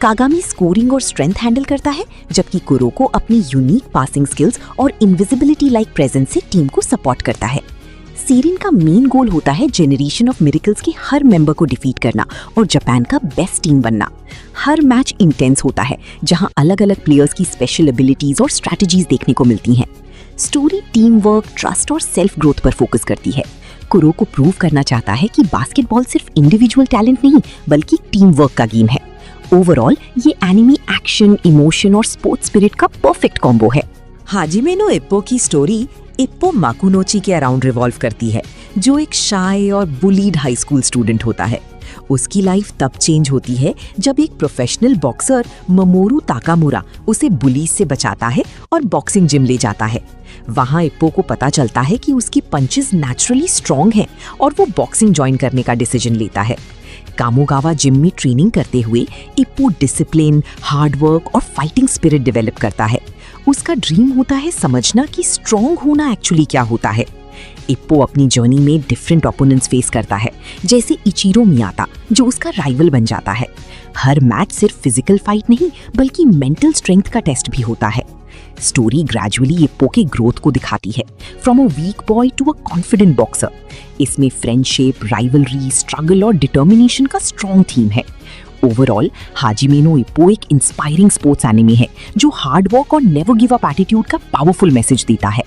कागामी स्कोरिंग और स्ट्रेंथ हैंडल करता है, जबकि कुरोको अपनी यूनिक पासिंग स्किल्स और इनविजिबिलिटी लाइक प्रेजेंस से टीम को सपोर्ट करता है। सेरिन का मेन गोल होता है जेनरेशन ऑफ मिरेकल्स के हर मेंबर को डिफीट करना और जापान का बेस्ट टीम बनना। हर मैच इंटेंस होता है, जहां अलग अलग प्लेयर्स की स्पेशल एबिलिटीज और स्ट्रैटेजीज देखने को मिलती हैं। स्टोरी टीम वर्क, ट्रस्ट और सेल्फ ग्रोथ पर फोकस करती है। कुरोको प्रूव करना चाहता है कि बास्केटबॉल सिर्फ इंडिविजुअल टैलेंट नहीं बल्कि टीम वर्क का गेम है। ओवरऑल ये एनिमे एक्शन, इमोशन और स्पोर्ट्स स्पिरिट का परफेक्ट कॉम्बो है। हाजिमे नो इप्पो की स्टोरी इप्पो माकुनोची के अराउंड रिवॉल्व करती है, जो एक शाय और बुलीड हाई स्कूल स्टूडेंट होता है। उसकी लाइफ तब चेंज होती है जब एक प्रोफेशनल बॉक्सर ममोरू ताकामुरा उसे बुलीज से बचाता है और बॉक्सिंग जिम ले जाता है। वहां इप्पो को पता चलता है कि उसकी पंचेस नेचुरली स्ट्रॉन्ग हैं और वो बॉक्सिंग ज्वाइन करने का डिसीजन लेता है। कामोगावा जिम में ट्रेनिंग करते हुए इप्पो डिसिप्लिन, हार्ड वर्क और फाइटिंग स्पिरिट डेवलप करता है। उसका ड्रीम होता है समझना कि स्ट्रॉन्ग होना एक्चुअली क्या होता है। इप्पो अपनी जर्नी में डिफरेंट ओपोनेंट्स फेस करता है, जैसे इचिरो मियाता जो उसका राइवल बन जाता है। हर मैच सिर्फ फिजिकल फाइट नहीं बल्कि मेंटल स्ट्रेंथ का टेस्ट भी होता है। स्टोरी ग्रेजुअली इप्पो के ग्रोथ को दिखाती है, from a weak boy to a confident boxer. इसमें फ्रेंडशिप, राइवलरी, स्ट्रगल और डिटर्मिनेशन का स्ट्रॉन्ग थीम है। ओवरऑल हाजिमे नो इप्पो एक इंस्पायरिंग स्पोर्ट्स एनिमे है जो हार्ड वर्क और नेवर गिव अप एटीट्यूड का पावरफुल मैसेज देता है।